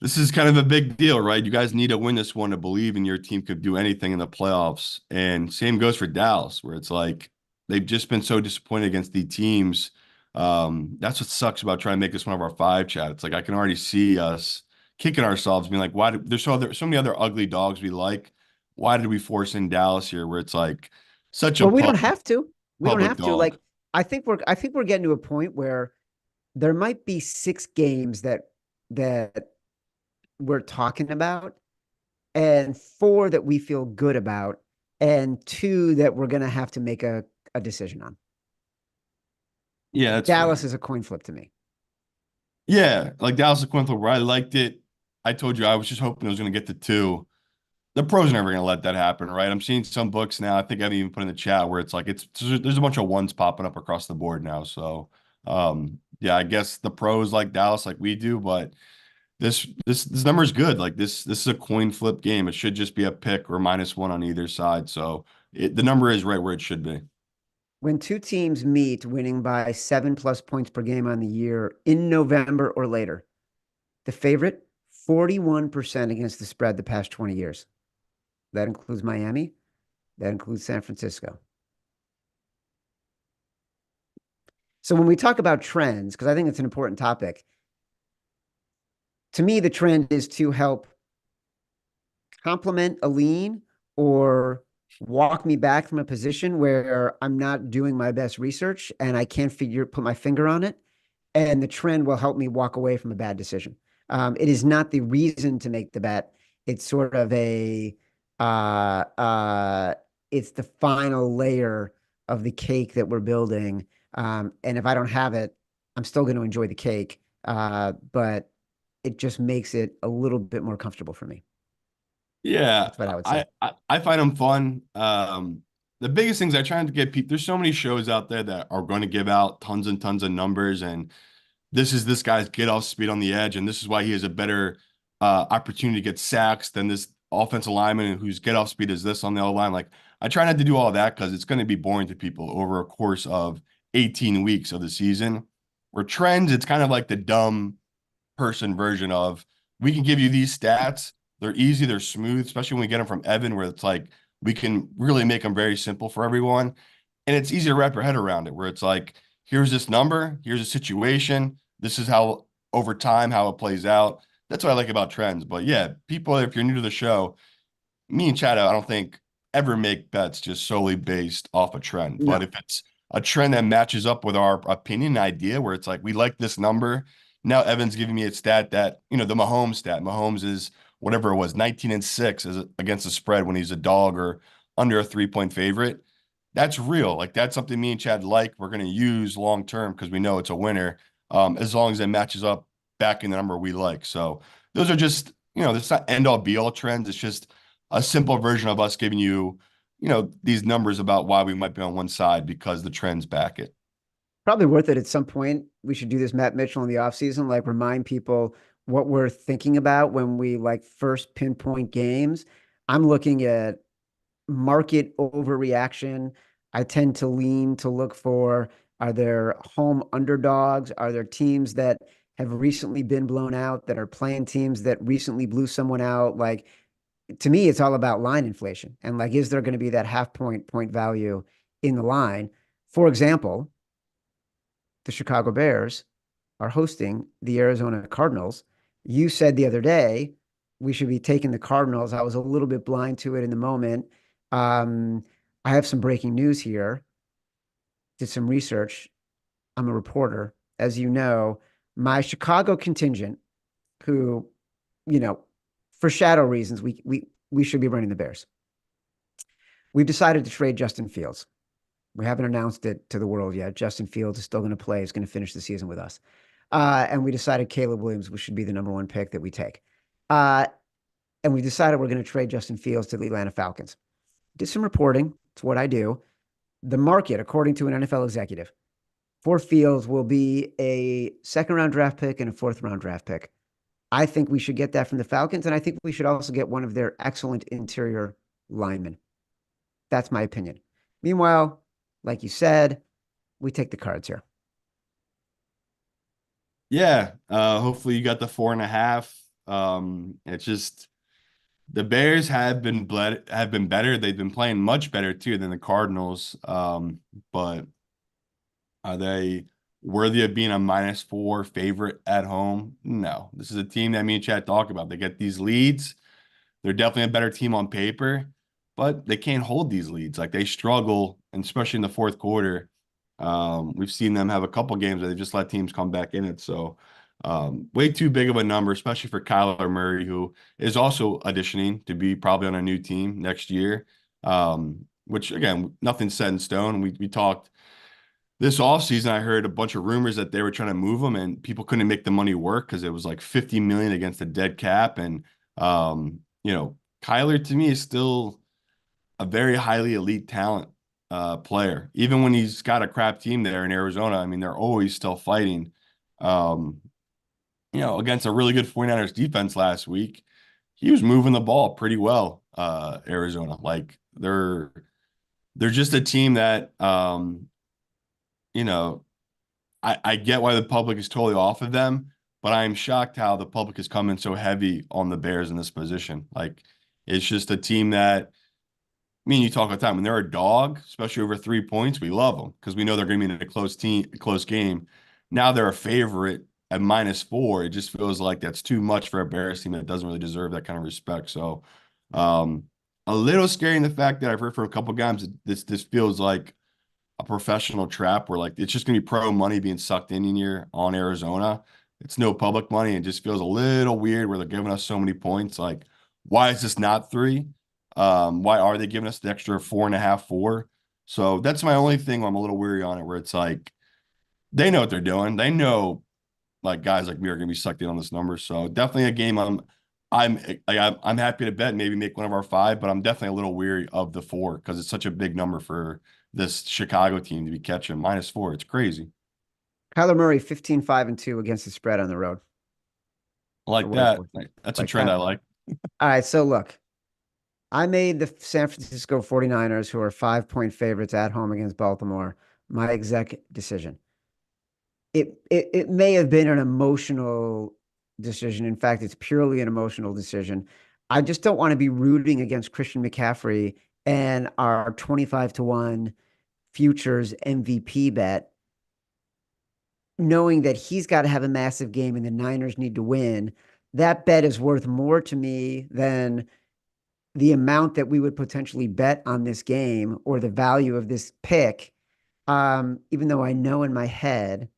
this is kind of a big deal, right? You guys need to win this one to believe in your team could do anything in the playoffs. And same goes for Dallas, where it's like they've just been so disappointed against the teams. That's what sucks about trying to make this one of our five chat. It's like I can already see us kicking ourselves, being like, there's so many other ugly dogs we like. Why did we force in Dallas here, where it's like such a Well, we don't have to. We don't public have to. dog? Like, I think we're getting to a point where there might be 6 games that we're talking about, and 4 that we feel good about, and 2 that we're gonna have to make a decision on. Yeah, that's fair. Dallas is a coin flip to me. Yeah, like Dallas Quintal, where I liked it. I told you I was just hoping it was going to get to 2. The pros are never going to let that happen, right? I'm seeing some books now. I think I've even put in the chat where it's like there's a bunch of ones popping up across the board now. So, yeah, I guess the pros like Dallas, like we do, but this number is good. Like this is a coin flip game. It should just be a pick or -1 on either side. So the number is right where it should be. When 2 teams meet winning by 7+ points per game on the year in November or later, the favorite 41% against the spread the past 20 years. That includes Miami. That includes San Francisco. So when we talk about trends, because I think it's an important topic, to me, the trend is to help complement a lean or walk me back from a position where I'm not doing my best research and I can't put my finger on it. And the trend will help me walk away from a bad decision. It is not the reason to make the bet. It's sort of it's the final layer of the cake that we're building. And if I don't have it, I'm still going to enjoy the cake. But it just makes it a little bit more comfortable for me. Yeah, That's what I would say. I find them fun. The biggest things I try to get people. There's so many shows out there that are going to give out tons and tons of numbers, and this is this guy's get off speed on the edge, and this is why he has a better opportunity to get sacks than this offensive lineman whose get off speed is this on the other line. Like I try not to do all of that because it's going to be boring to people over a course of 18 weeks of the season. Where trends, it's kind of like the dumb person version of we can give you these stats. They're easy, they're smooth, especially when we get them from Evan, where it's like we can really make them very simple for everyone. And it's easy to wrap your head around it, where it's like, here's this number, here's a situation, this is how over time, how it plays out. That's what I like about trends. But yeah, people, if you're new to the show, me and Chad, I don't think ever make bets just solely based off a trend. But No. if it's a trend that matches up with our opinion idea, where it's like we like this number. Now Evan's giving me a stat that, the Mahomes stat. Mahomes is whatever it was, 19-6 against the spread when he's a dog or under a 3-point favorite. That's real. Like that's something me and Chad like. We're going to use long term because we know it's a winner. As long as it matches up back in the number we like. So those are just, it's not end all be all trends. It's just a simple version of us giving you, these numbers about why we might be on one side because the trends back it. Probably worth it at some point. We should do this, Matt Mitchell, in the offseason, like remind people what we're thinking about when we like first pinpoint games. I'm looking at market overreaction. I tend to lean to look for, are there home underdogs? Are there teams that have recently been blown out, that are playing teams that recently blew someone out? Like, to me, it's all about line inflation. And like, is there going to be that point value in the line? For example, the Chicago Bears are hosting the Arizona Cardinals. You said the other day we should be taking the Cardinals. I was a little bit blind to it in the moment. I have some breaking news here. Did some research. I'm a reporter. As you know, my Chicago contingent, who, you know, for shadow reasons, we should be running the Bears. We've decided to trade Justin Fields. We haven't announced it to the world yet. Justin Fields is still going to play. He's going to finish the season with us. And we decided Caleb Williams should be the number one pick that we take. And we decided we're going to trade Justin Fields to the Atlanta Falcons. Did some reporting. It's what I do. The market, according to an NFL executive, for Fields will be a second-round draft pick and a fourth-round draft pick. I think we should get that from the Falcons, and I think we should also get one of their excellent interior linemen. That's my opinion. Meanwhile, like you said, we take the Cards here. Yeah. Hopefully you got the 4.5. It's just the Bears have been better. They've been playing much better too than the Cardinals. But are they worthy of being a -4 favorite at home? No. This is a team that me and Chad talk about. They get these leads. They're definitely a better team on paper, but they can't hold these leads. Like they struggle, and especially in the fourth quarter. We've seen them have a couple games where they just let teams come back in it. So way too big of a number, especially for Kyler Murray, who is also auditioning to be probably on a new team next year. Which again, nothing's set in stone. We talked this offseason. I heard a bunch of rumors that they were trying to move him and people couldn't make the money work because it was like 50 million against the dead cap. And Kyler to me is still a very highly elite talent player. Even when he's got a crap team there in Arizona, I mean, they're always still fighting. Um, against a really good 49ers defense last week, he was moving the ball pretty well, Arizona. Like they're just a team that you know, I get why the public is totally off of them, but I'm shocked how the public is coming so heavy on the Bears in this position. Like it's just a team that you talk all the time. When they're a dog, especially over 3 points, we love them because we know they're going to be in a close game. Now they're a favorite at -4. It just feels like that's too much for a Bears team that doesn't really deserve that kind of respect. So, a little scary in the fact that I've heard from a couple guys this feels like a professional trap where like it's just going to be pro money being sucked in here on Arizona. It's no public money. It just feels a little weird where they're giving us so many points. Like, why is this not 3? Why are they giving us the extra 4.5, 4? So that's my only thing where I'm a little weary on it, where it's like they know what they're doing. They know like guys like me are gonna be sucked in on this number. So definitely a game I'm happy to bet, maybe make one of our 5, but I'm definitely a little weary of the 4 because it's such a big number for this Chicago team to be catching -4. It's crazy. Kyler Murray, 15-5-2 against the spread on the road, I for like what it's that. worth. That's a Like trend that. I like. All right. So look, I made the San Francisco 49ers, who are 5-point favorites at home against Baltimore, my exec decision. It may have been an emotional decision. In fact, it's purely an emotional decision. I just don't want to be rooting against Christian McCaffrey and our 25-1 futures MVP bet, knowing that he's got to have a massive game and the Niners need to win. That bet is worth more to me than the amount that we would potentially bet on this game or the value of this pick. Even though I know in my head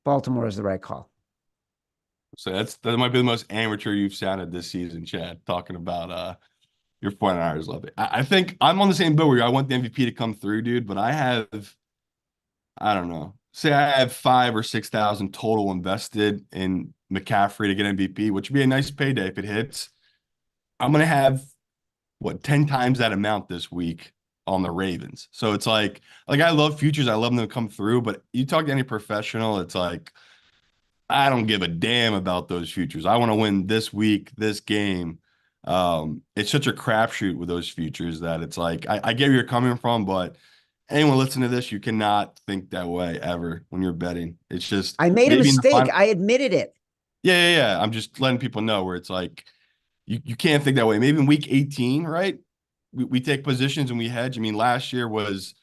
Baltimore is the right call. So that might be the most amateur you've sounded this season, Chad, talking about Your 49ers love it. I think I'm on the same boat where I want the MVP to come through, dude, but I don't know. Say I have 5 or 6 thousand total invested in McCaffrey to get MVP, which would be a nice payday if it hits. I'm gonna have what 10 times that amount this week on the Ravens. So it's like I love futures, I love them to come through, but you talk to any professional, it's like I don't give a damn about those futures. I want to win this week, this game. It's such a crapshoot with those futures that it's like I get where you're coming from, but anyone listening to this, you cannot think that way ever when you're betting. It's just I made a maybe in the mistake. final. I admitted it. Yeah. I'm just letting people know where it's like you can't think that way. Maybe in week 18, right? We take positions and we hedge. I mean, last year was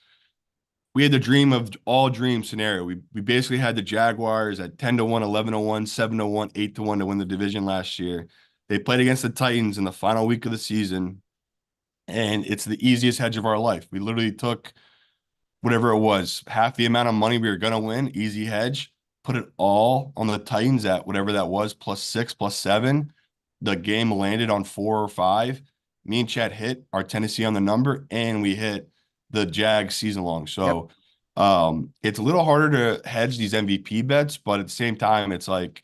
we had the dream of all dream scenario. We basically had the Jaguars at 10-1, 11-1, 7-1, 8-1 to win the division last year. They played against the Titans in the final week of the season, and it's the easiest hedge of our life. We literally took whatever it was, half the amount of money we were going to win, easy hedge, put it all on the Titans at whatever that was, +6, +7. The game landed on 4 or 5. Me and Chad hit our Tennessee on the number, and we hit the Jags season long. Yep. So it's a little harder to hedge these MVP bets, but at the same time, it's like,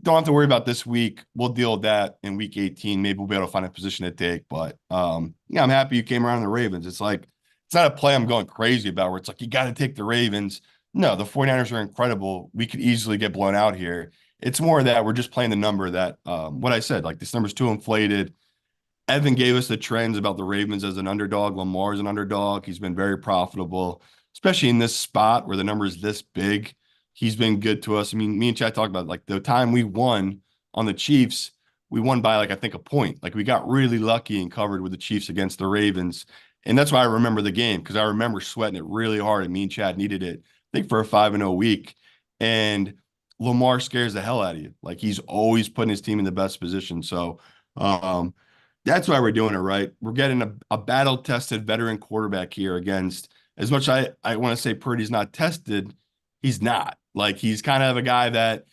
don't have to worry about this week. We'll deal with that in week 18. Maybe we'll be able to find a position to take. But yeah, I'm happy you came around the Ravens. It's like it's not a play I'm going crazy about where it's like you got to take the Ravens. No, the 49ers are incredible. We could easily get blown out here. It's more that we're just playing the number that what I said, like this number's too inflated. Evan gave us the trends about the Ravens as an underdog. Lamar's an underdog. He's been very profitable, especially in this spot where the number is this big. He's been good to us. I mean, me and Chad talked about like the time we won on the Chiefs, we won by like I think a point. Like we got really lucky and covered with the Chiefs against the Ravens. And that's why I remember the game because I remember sweating it really hard and me and Chad needed it, I think for a 5-0 week. And Lamar scares the hell out of you. Like he's always putting his team in the best position. So um that's why we're doing it right. We're getting a battle-tested veteran quarterback here against, as much I want to say Purdy's not tested, he's not. Like he's kind of a guy that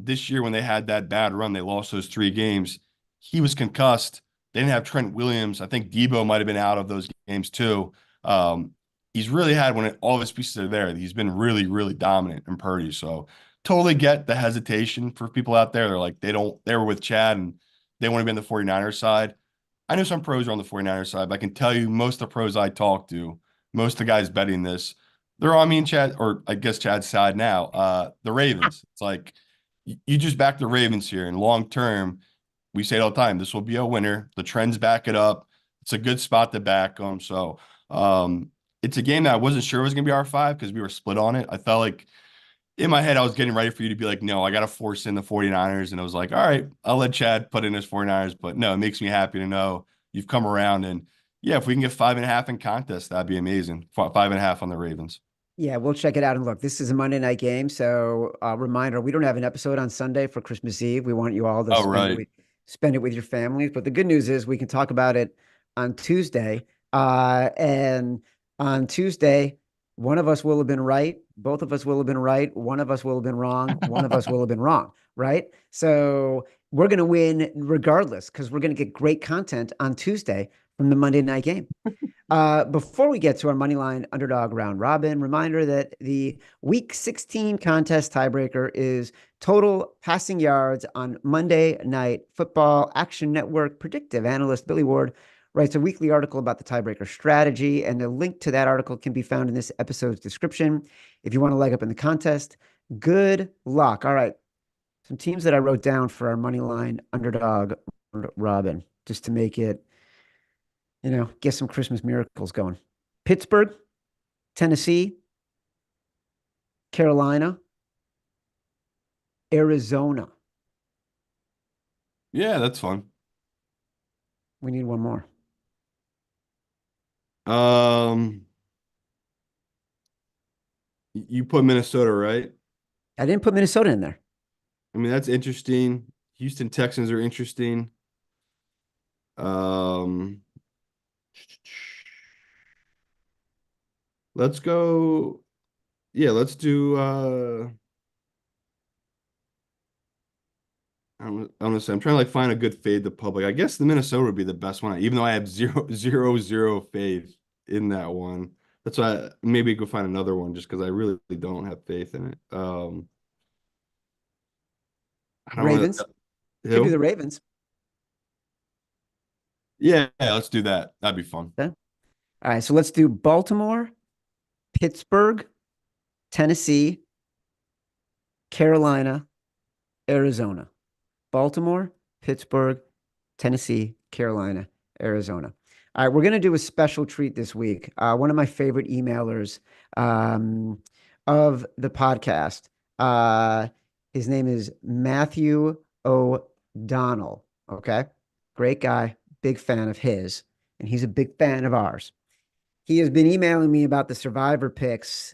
this year when they had that bad run, they lost those 3 games. He was concussed. They didn't have Trent Williams. I think Debo might have been out of those games too. Um, he's really had when all of his pieces are there. He's been really, really dominant in Purdy. So totally get the hesitation for people out there. They're like they were with Chad and they want to be on the 49ers side. I know some pros are on the 49ers side, but I can tell you most of the pros I talk to, most of the guys betting this, they're on me and Chad, or I guess Chad's side now. The Ravens. It's like you just back the Ravens here, and long term, we say it all the time. This will be a winner. The trends back it up. It's a good spot to back them. So it's a game that I wasn't sure was going to be R5 because we were split on it. I felt like in my head, I was getting ready for you to be like, no, I got to force in the 49ers. And I was like, all right, I'll let Chad put in his 49ers. But no, it makes me happy to know you've come around. And yeah, if we can get 5.5 in contest, that'd be amazing. 5.5 on the Ravens. Yeah, we'll check it out. And look, this is a Monday night game. So reminder, we don't have an episode on Sunday for Christmas Eve. We want you all to Oh, right. spend it with your families. But the good news is we can talk about it on Tuesday. And on Tuesday, one of us will have been right. Both of us will have been right. One of us will have been wrong. One of us will have been wrong. Right. So we're going to win regardless because we're going to get great content on Tuesday from the Monday night game. Before we get to our moneyline underdog round robin, reminder that the week 16 contest tiebreaker is total passing yards on Monday Night Football. Action Network predictive analyst Billy Ward writes a weekly article about the tiebreaker strategy, and the link to that article can be found in this episode's description. If you want to leg up in the contest, good luck. All right. Some teams that I wrote down for our moneyline underdog robin, just to make it get some Christmas miracles going. Pittsburgh, Tennessee, Carolina, Arizona. Yeah, that's fun. We need one more. Um, you put Minnesota, right? I didn't put Minnesota in there. I mean, that's interesting. Houston Texans are interesting. Um, let's go. Yeah, let's do Honestly, I'm trying to like find a good fade to public. I guess the Minnesota would be the best one, even though I have zero faith in that one. That's why maybe go find another one just because I really don't have faith in it. I don't want Ravens. to. Could do the Who? Ravens. Yeah, let's do that. That'd be fun. Okay. All right. So let's do Baltimore, Pittsburgh, Tennessee, Carolina, Arizona. Baltimore, Pittsburgh, Tennessee, Carolina, Arizona. All right, we're going to do a special treat this week. One of my favorite emailers of the podcast, his name is Matthew O'Donnell. Okay, great guy, big fan of his, and he's a big fan of ours. He has been emailing me about the survivor picks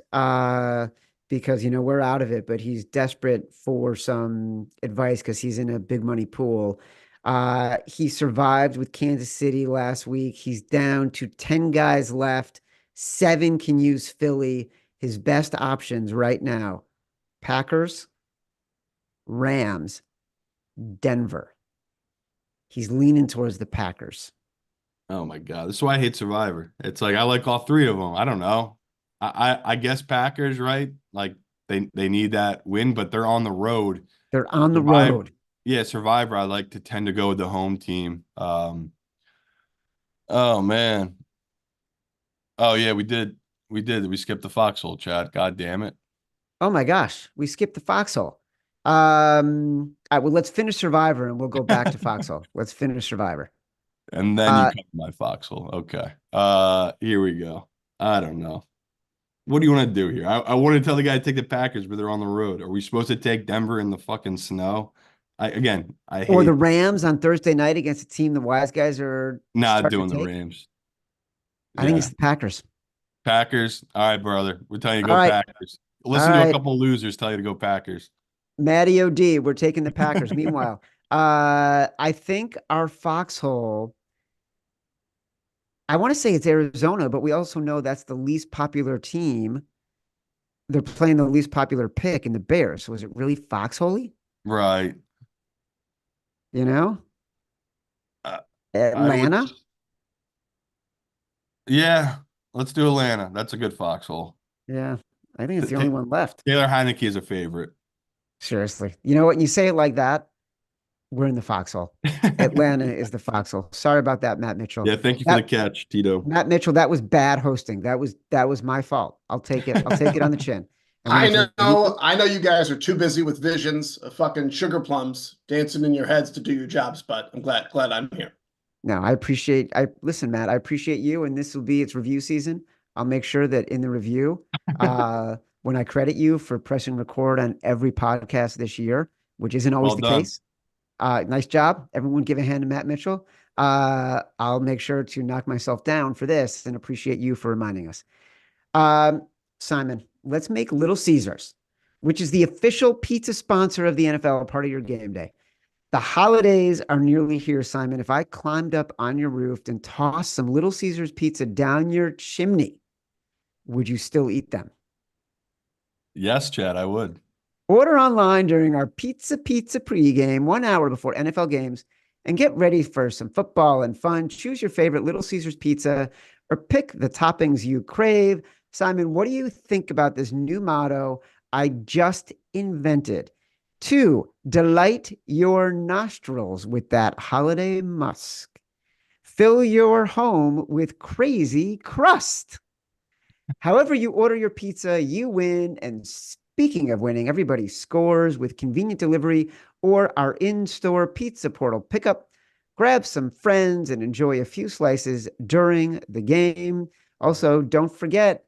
because we're out of it, but he's desperate for some advice because he's in a big money pool. He survived with Kansas City last week. He's down to 10 guys left. 7 can use Philly. His best options right now: Packers, Rams, Denver. He's leaning towards the Packers. Oh my God. This is why I hate Survivor. It's like I like all three of them. I don't know. I guess Packers, right? Like they need that win, but they're on the road. They're on the Survivor, road. yeah, Survivor. I like to tend to go with the home team. Oh man. Oh yeah, we did. We did. We skipped the Foxhole chat. God damn it. Oh my gosh, we skipped the Foxhole. All right, well, let's finish Survivor and we'll go back to Foxhole. Let's finish Survivor. And then you Uh, cut my Foxhole. Okay. Here we go. I don't know. What do you want to do here? I want to tell the guy to take the Packers, but they're on the road. Are we supposed to take Denver in the fucking snow? I or the hate Rams on Thursday night against a team the wise guys are not starting doing to the take. Rams. I think it's Yeah. the Packers. Packers. All right, brother. We're telling you to All go right, Packers. all Listen to a right, couple losers tell you to go Packers. Matty OD, we're taking the Packers. Meanwhile, I think our Foxhole. I want to say it's Arizona, but we also know that's the least popular team. They're playing the least popular pick in the Bears. So is it really Foxhole? Right. You know? Uh, I would. Atlanta? Yeah. Let's do Atlanta. That's a good foxhole. Yeah, I think it's the only Ta- one left. Taylor Heineke is a favorite. Seriously. You know what? You say it like that, we're in the foxhole. Atlanta is the foxhole. Sorry about that, Matt Mitchell. Yeah. Thank you for the That catch, Tito. Matt Mitchell, that was bad hosting. That was my fault. I'll take it. I'll take it on the chin. And we I get to know, I know you guys are too busy with visions of fucking sugar plums dancing in your heads to do your jobs, but I'm glad I'm here. no, I listen, Matt, I appreciate you, and this will be its review season. I'll make sure that in the review, when I credit you for pressing record on every podcast this year, which isn't always Well the done. case. Nice job. Everyone give a hand to Matt Mitchell. I'll make sure to knock myself down for this and appreciate you for reminding us. Um, Simon, let's make Little Caesars, which is the official pizza sponsor of the NFL, part of your game day. The holidays are nearly here, Simon. If I climbed up on your roof and tossed some Little Caesars pizza down your chimney, would you still eat them? Yes, Chad, I would. Order online during our Pizza pregame 1 hour before NFL games and get ready for some football and fun. Choose your favorite Little Caesars pizza or pick the toppings you crave. Simon, what do you think about this new motto I just invented? To delight your nostrils with that holiday musk. Fill your home with crazy crust. However, you order your pizza, you win. And speaking of winning, everybody scores with convenient delivery or our in store pizza portal pickup. Grab some friends and enjoy a few slices during the game. Also, don't forget,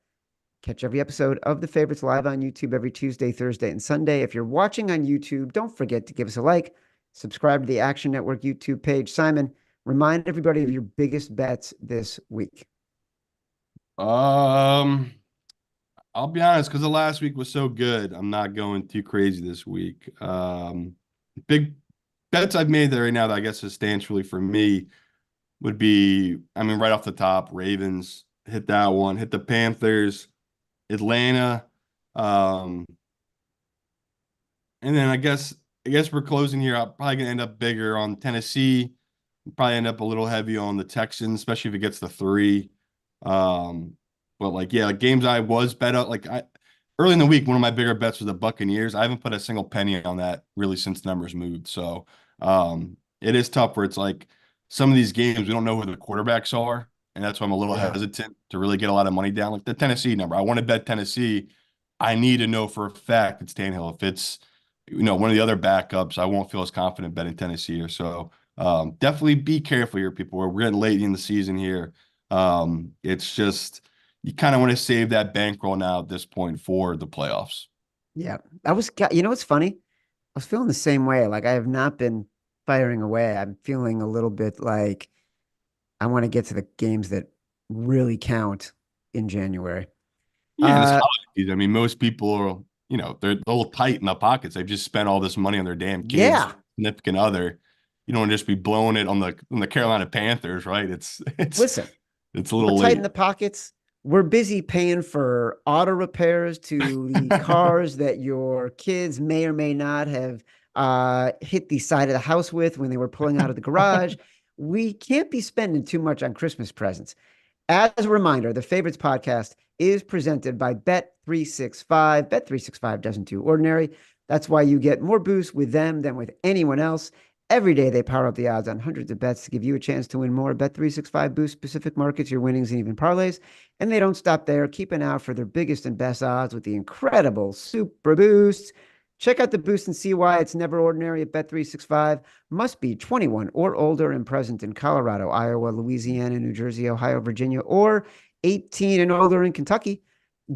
catch every episode of The Favorites live on YouTube every Tuesday, Thursday, and Sunday. If you're watching on YouTube, don't forget to give us a like, subscribe to the Action Network YouTube page. Simon, remind everybody of your biggest bets this week. Um, I'll be honest, because the last week was so good. I'm not going too crazy this week. Big bets I've made there right now that I guess substantially for me would be, I mean, right off the top, Ravens hit that one, hit the Panthers, Atlanta, and then I guess guess we're closing here. I'm probably gonna end up bigger on Tennessee. Probably end up a little heavy on the Texans, especially if it gets to 3. Um, but like, yeah, like games I was bet up. Like I early in the week, one of my bigger bets was the Buccaneers. I haven't put a single penny on that really since the numbers moved. So it is tough where it's like some of these games we don't know who the quarterbacks are, and that's why I'm a little hesitant to really get a lot of money down. Like the Tennessee number, I want to bet Tennessee. I need to know for a fact it's Tannehill. If it's one of the other backups, I won't feel as confident betting Tennessee or so. Definitely be careful here, people. We're getting late in the season here. It's just you kind of want to save that bankroll now at this point for the playoffs. Yeah. What's funny? I was feeling the same way. Like I have not been firing away. I'm feeling a little bit like I want to get to the games that really count in January. Yeah, and it's holidays. I mean, most people are, they're a little tight in the pockets. They've just spent all this money on their damn kids, Yeah. significant other. You don't want to just be blowing it on the Carolina Panthers, right? It's Listen, it's a we're little tight in late. the pockets. We're busy paying for auto repairs to the cars that your kids may or may not have hit the side of the house with when they were pulling out of the garage. We can't be spending too much on Christmas presents. As a reminder, the Favorites podcast is presented by Bet365. Bet365 doesn't do ordinary. That's why you get more boosts with them than with anyone else. Every day they power up the odds on hundreds of bets to give you a chance to win more. Bet365 boosts specific markets, your winnings, and even parlays. And they don't stop there. Keep an eye out for their biggest and best odds with the incredible Super Boosts. Check out the boost and see why it's never ordinary at Bet365. Must be 21 or older and present in Colorado, Iowa, Louisiana, New Jersey, Ohio, Virginia, or 18 and older in Kentucky.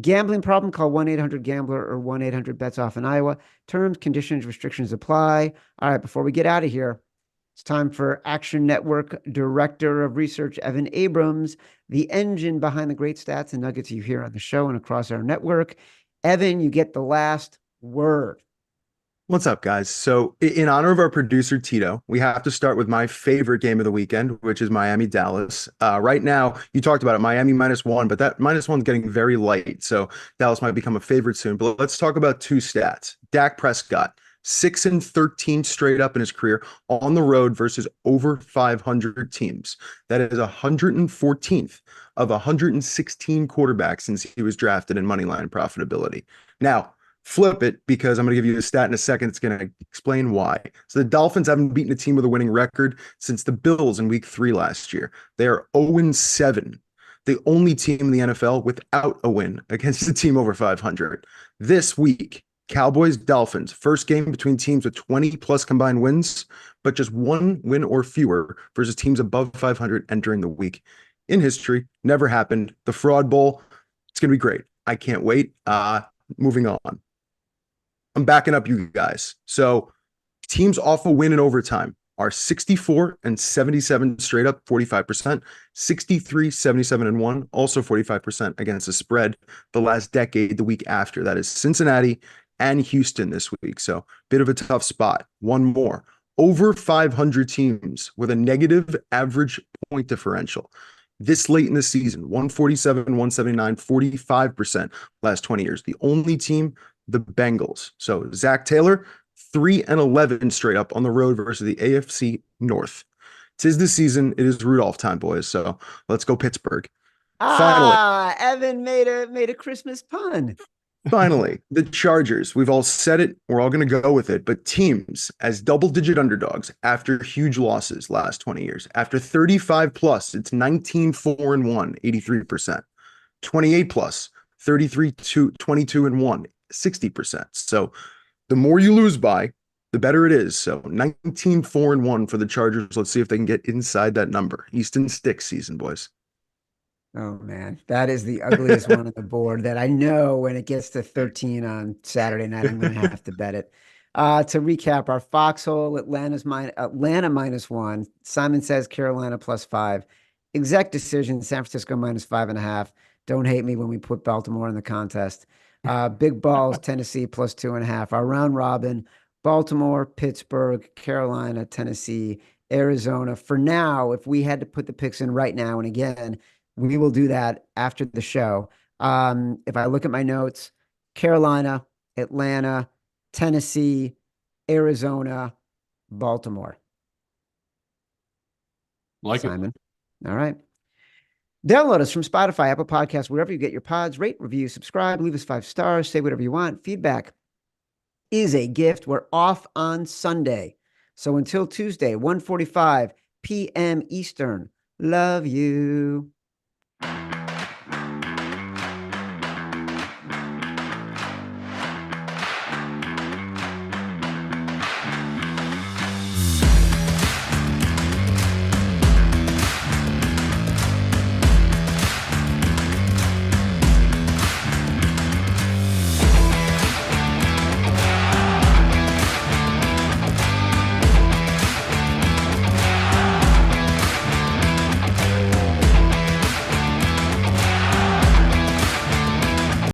Gambling problem? Call 1-800-GAMBLER or 1-800-BETS-OFF in Iowa. Terms, conditions, restrictions apply. All right, before we get out of here, it's time for Action Network Director of Research, Evan Abrams, the engine behind the great stats and nuggets you hear on the show and across our network. Evan, you get the last word. What's up, guys? So in honor of our producer, Tito, we have to start with my favorite game of the weekend, which is Miami-Dallas. Right now, you talked about it, Miami -1, but that -1 is getting very light. So Dallas might become a favorite soon. But let's talk about 2 stats. Dak Prescott, 6-13 straight up in his career on the road versus over 500 teams. That is 114th of 116 quarterbacks since he was drafted in moneyline profitability. Now, flip it, because I'm going to give you the stat in a second. It's going to explain why. So the Dolphins haven't beaten a team with a winning record since the Bills in week 3 last year. They are 0-7, the only team in the NFL without a win against a team over 500. This week, Cowboys, Dolphins, first game between teams with 20 plus combined wins, but just 1 win or fewer versus teams above 500 entering the week. In history, never happened. The Fraud Bowl, it's going to be great. I can't wait. Moving on. I'm backing up you guys. So teams off a win in overtime are 64-77 straight up, 45%, 63-77-1, also 45% against the spread the last decade, the week after. That is Cincinnati and Houston this week. So bit of a tough spot. One more. Over 500 teams with a negative average point differential. This late in the season, 147, 179, 45% last 20 years. The only team, the Bengals. So Zach Taylor, 3-11 straight up on the road versus the AFC North. 'Tis the season. It is Rudolph time, boys. So let's go Pittsburgh. Finally, Evan made a Christmas pun. Finally, the Chargers. We've all said it. We're all going to go with it. But teams as double-digit underdogs after huge losses last 20 years. After 35 plus, it's 19-4-1, 83%. 28 plus, 33-22-1, 60%. So the more you lose by, the better it is. So 19-4-1 for the Chargers. Let's see if they can get inside that number. Easton Stick season, boys. Oh man, that is the ugliest one on the board that I know when it gets to 13 on Saturday night, I'm going to have to bet it. To recap, our Foxhole, Atlanta -1. Simon says Carolina +5. Exec decision, San Francisco -5.5. Don't hate me when we put Baltimore in the contest. Big balls, Tennessee +2.5. Our round robin, Baltimore, Pittsburgh, Carolina, Tennessee, Arizona. For now, if we had to put the picks in right now, and again, we will do that after the show. If I look at my notes, Carolina, Atlanta, Tennessee, Arizona, Baltimore. Like it. Simon. All right. Download us from Spotify, Apple Podcasts, wherever you get your pods. Rate, review, subscribe, leave us 5 stars, say whatever you want. Feedback is a gift. We're off on Sunday. So until Tuesday, 1:45 p.m. Eastern. Love you.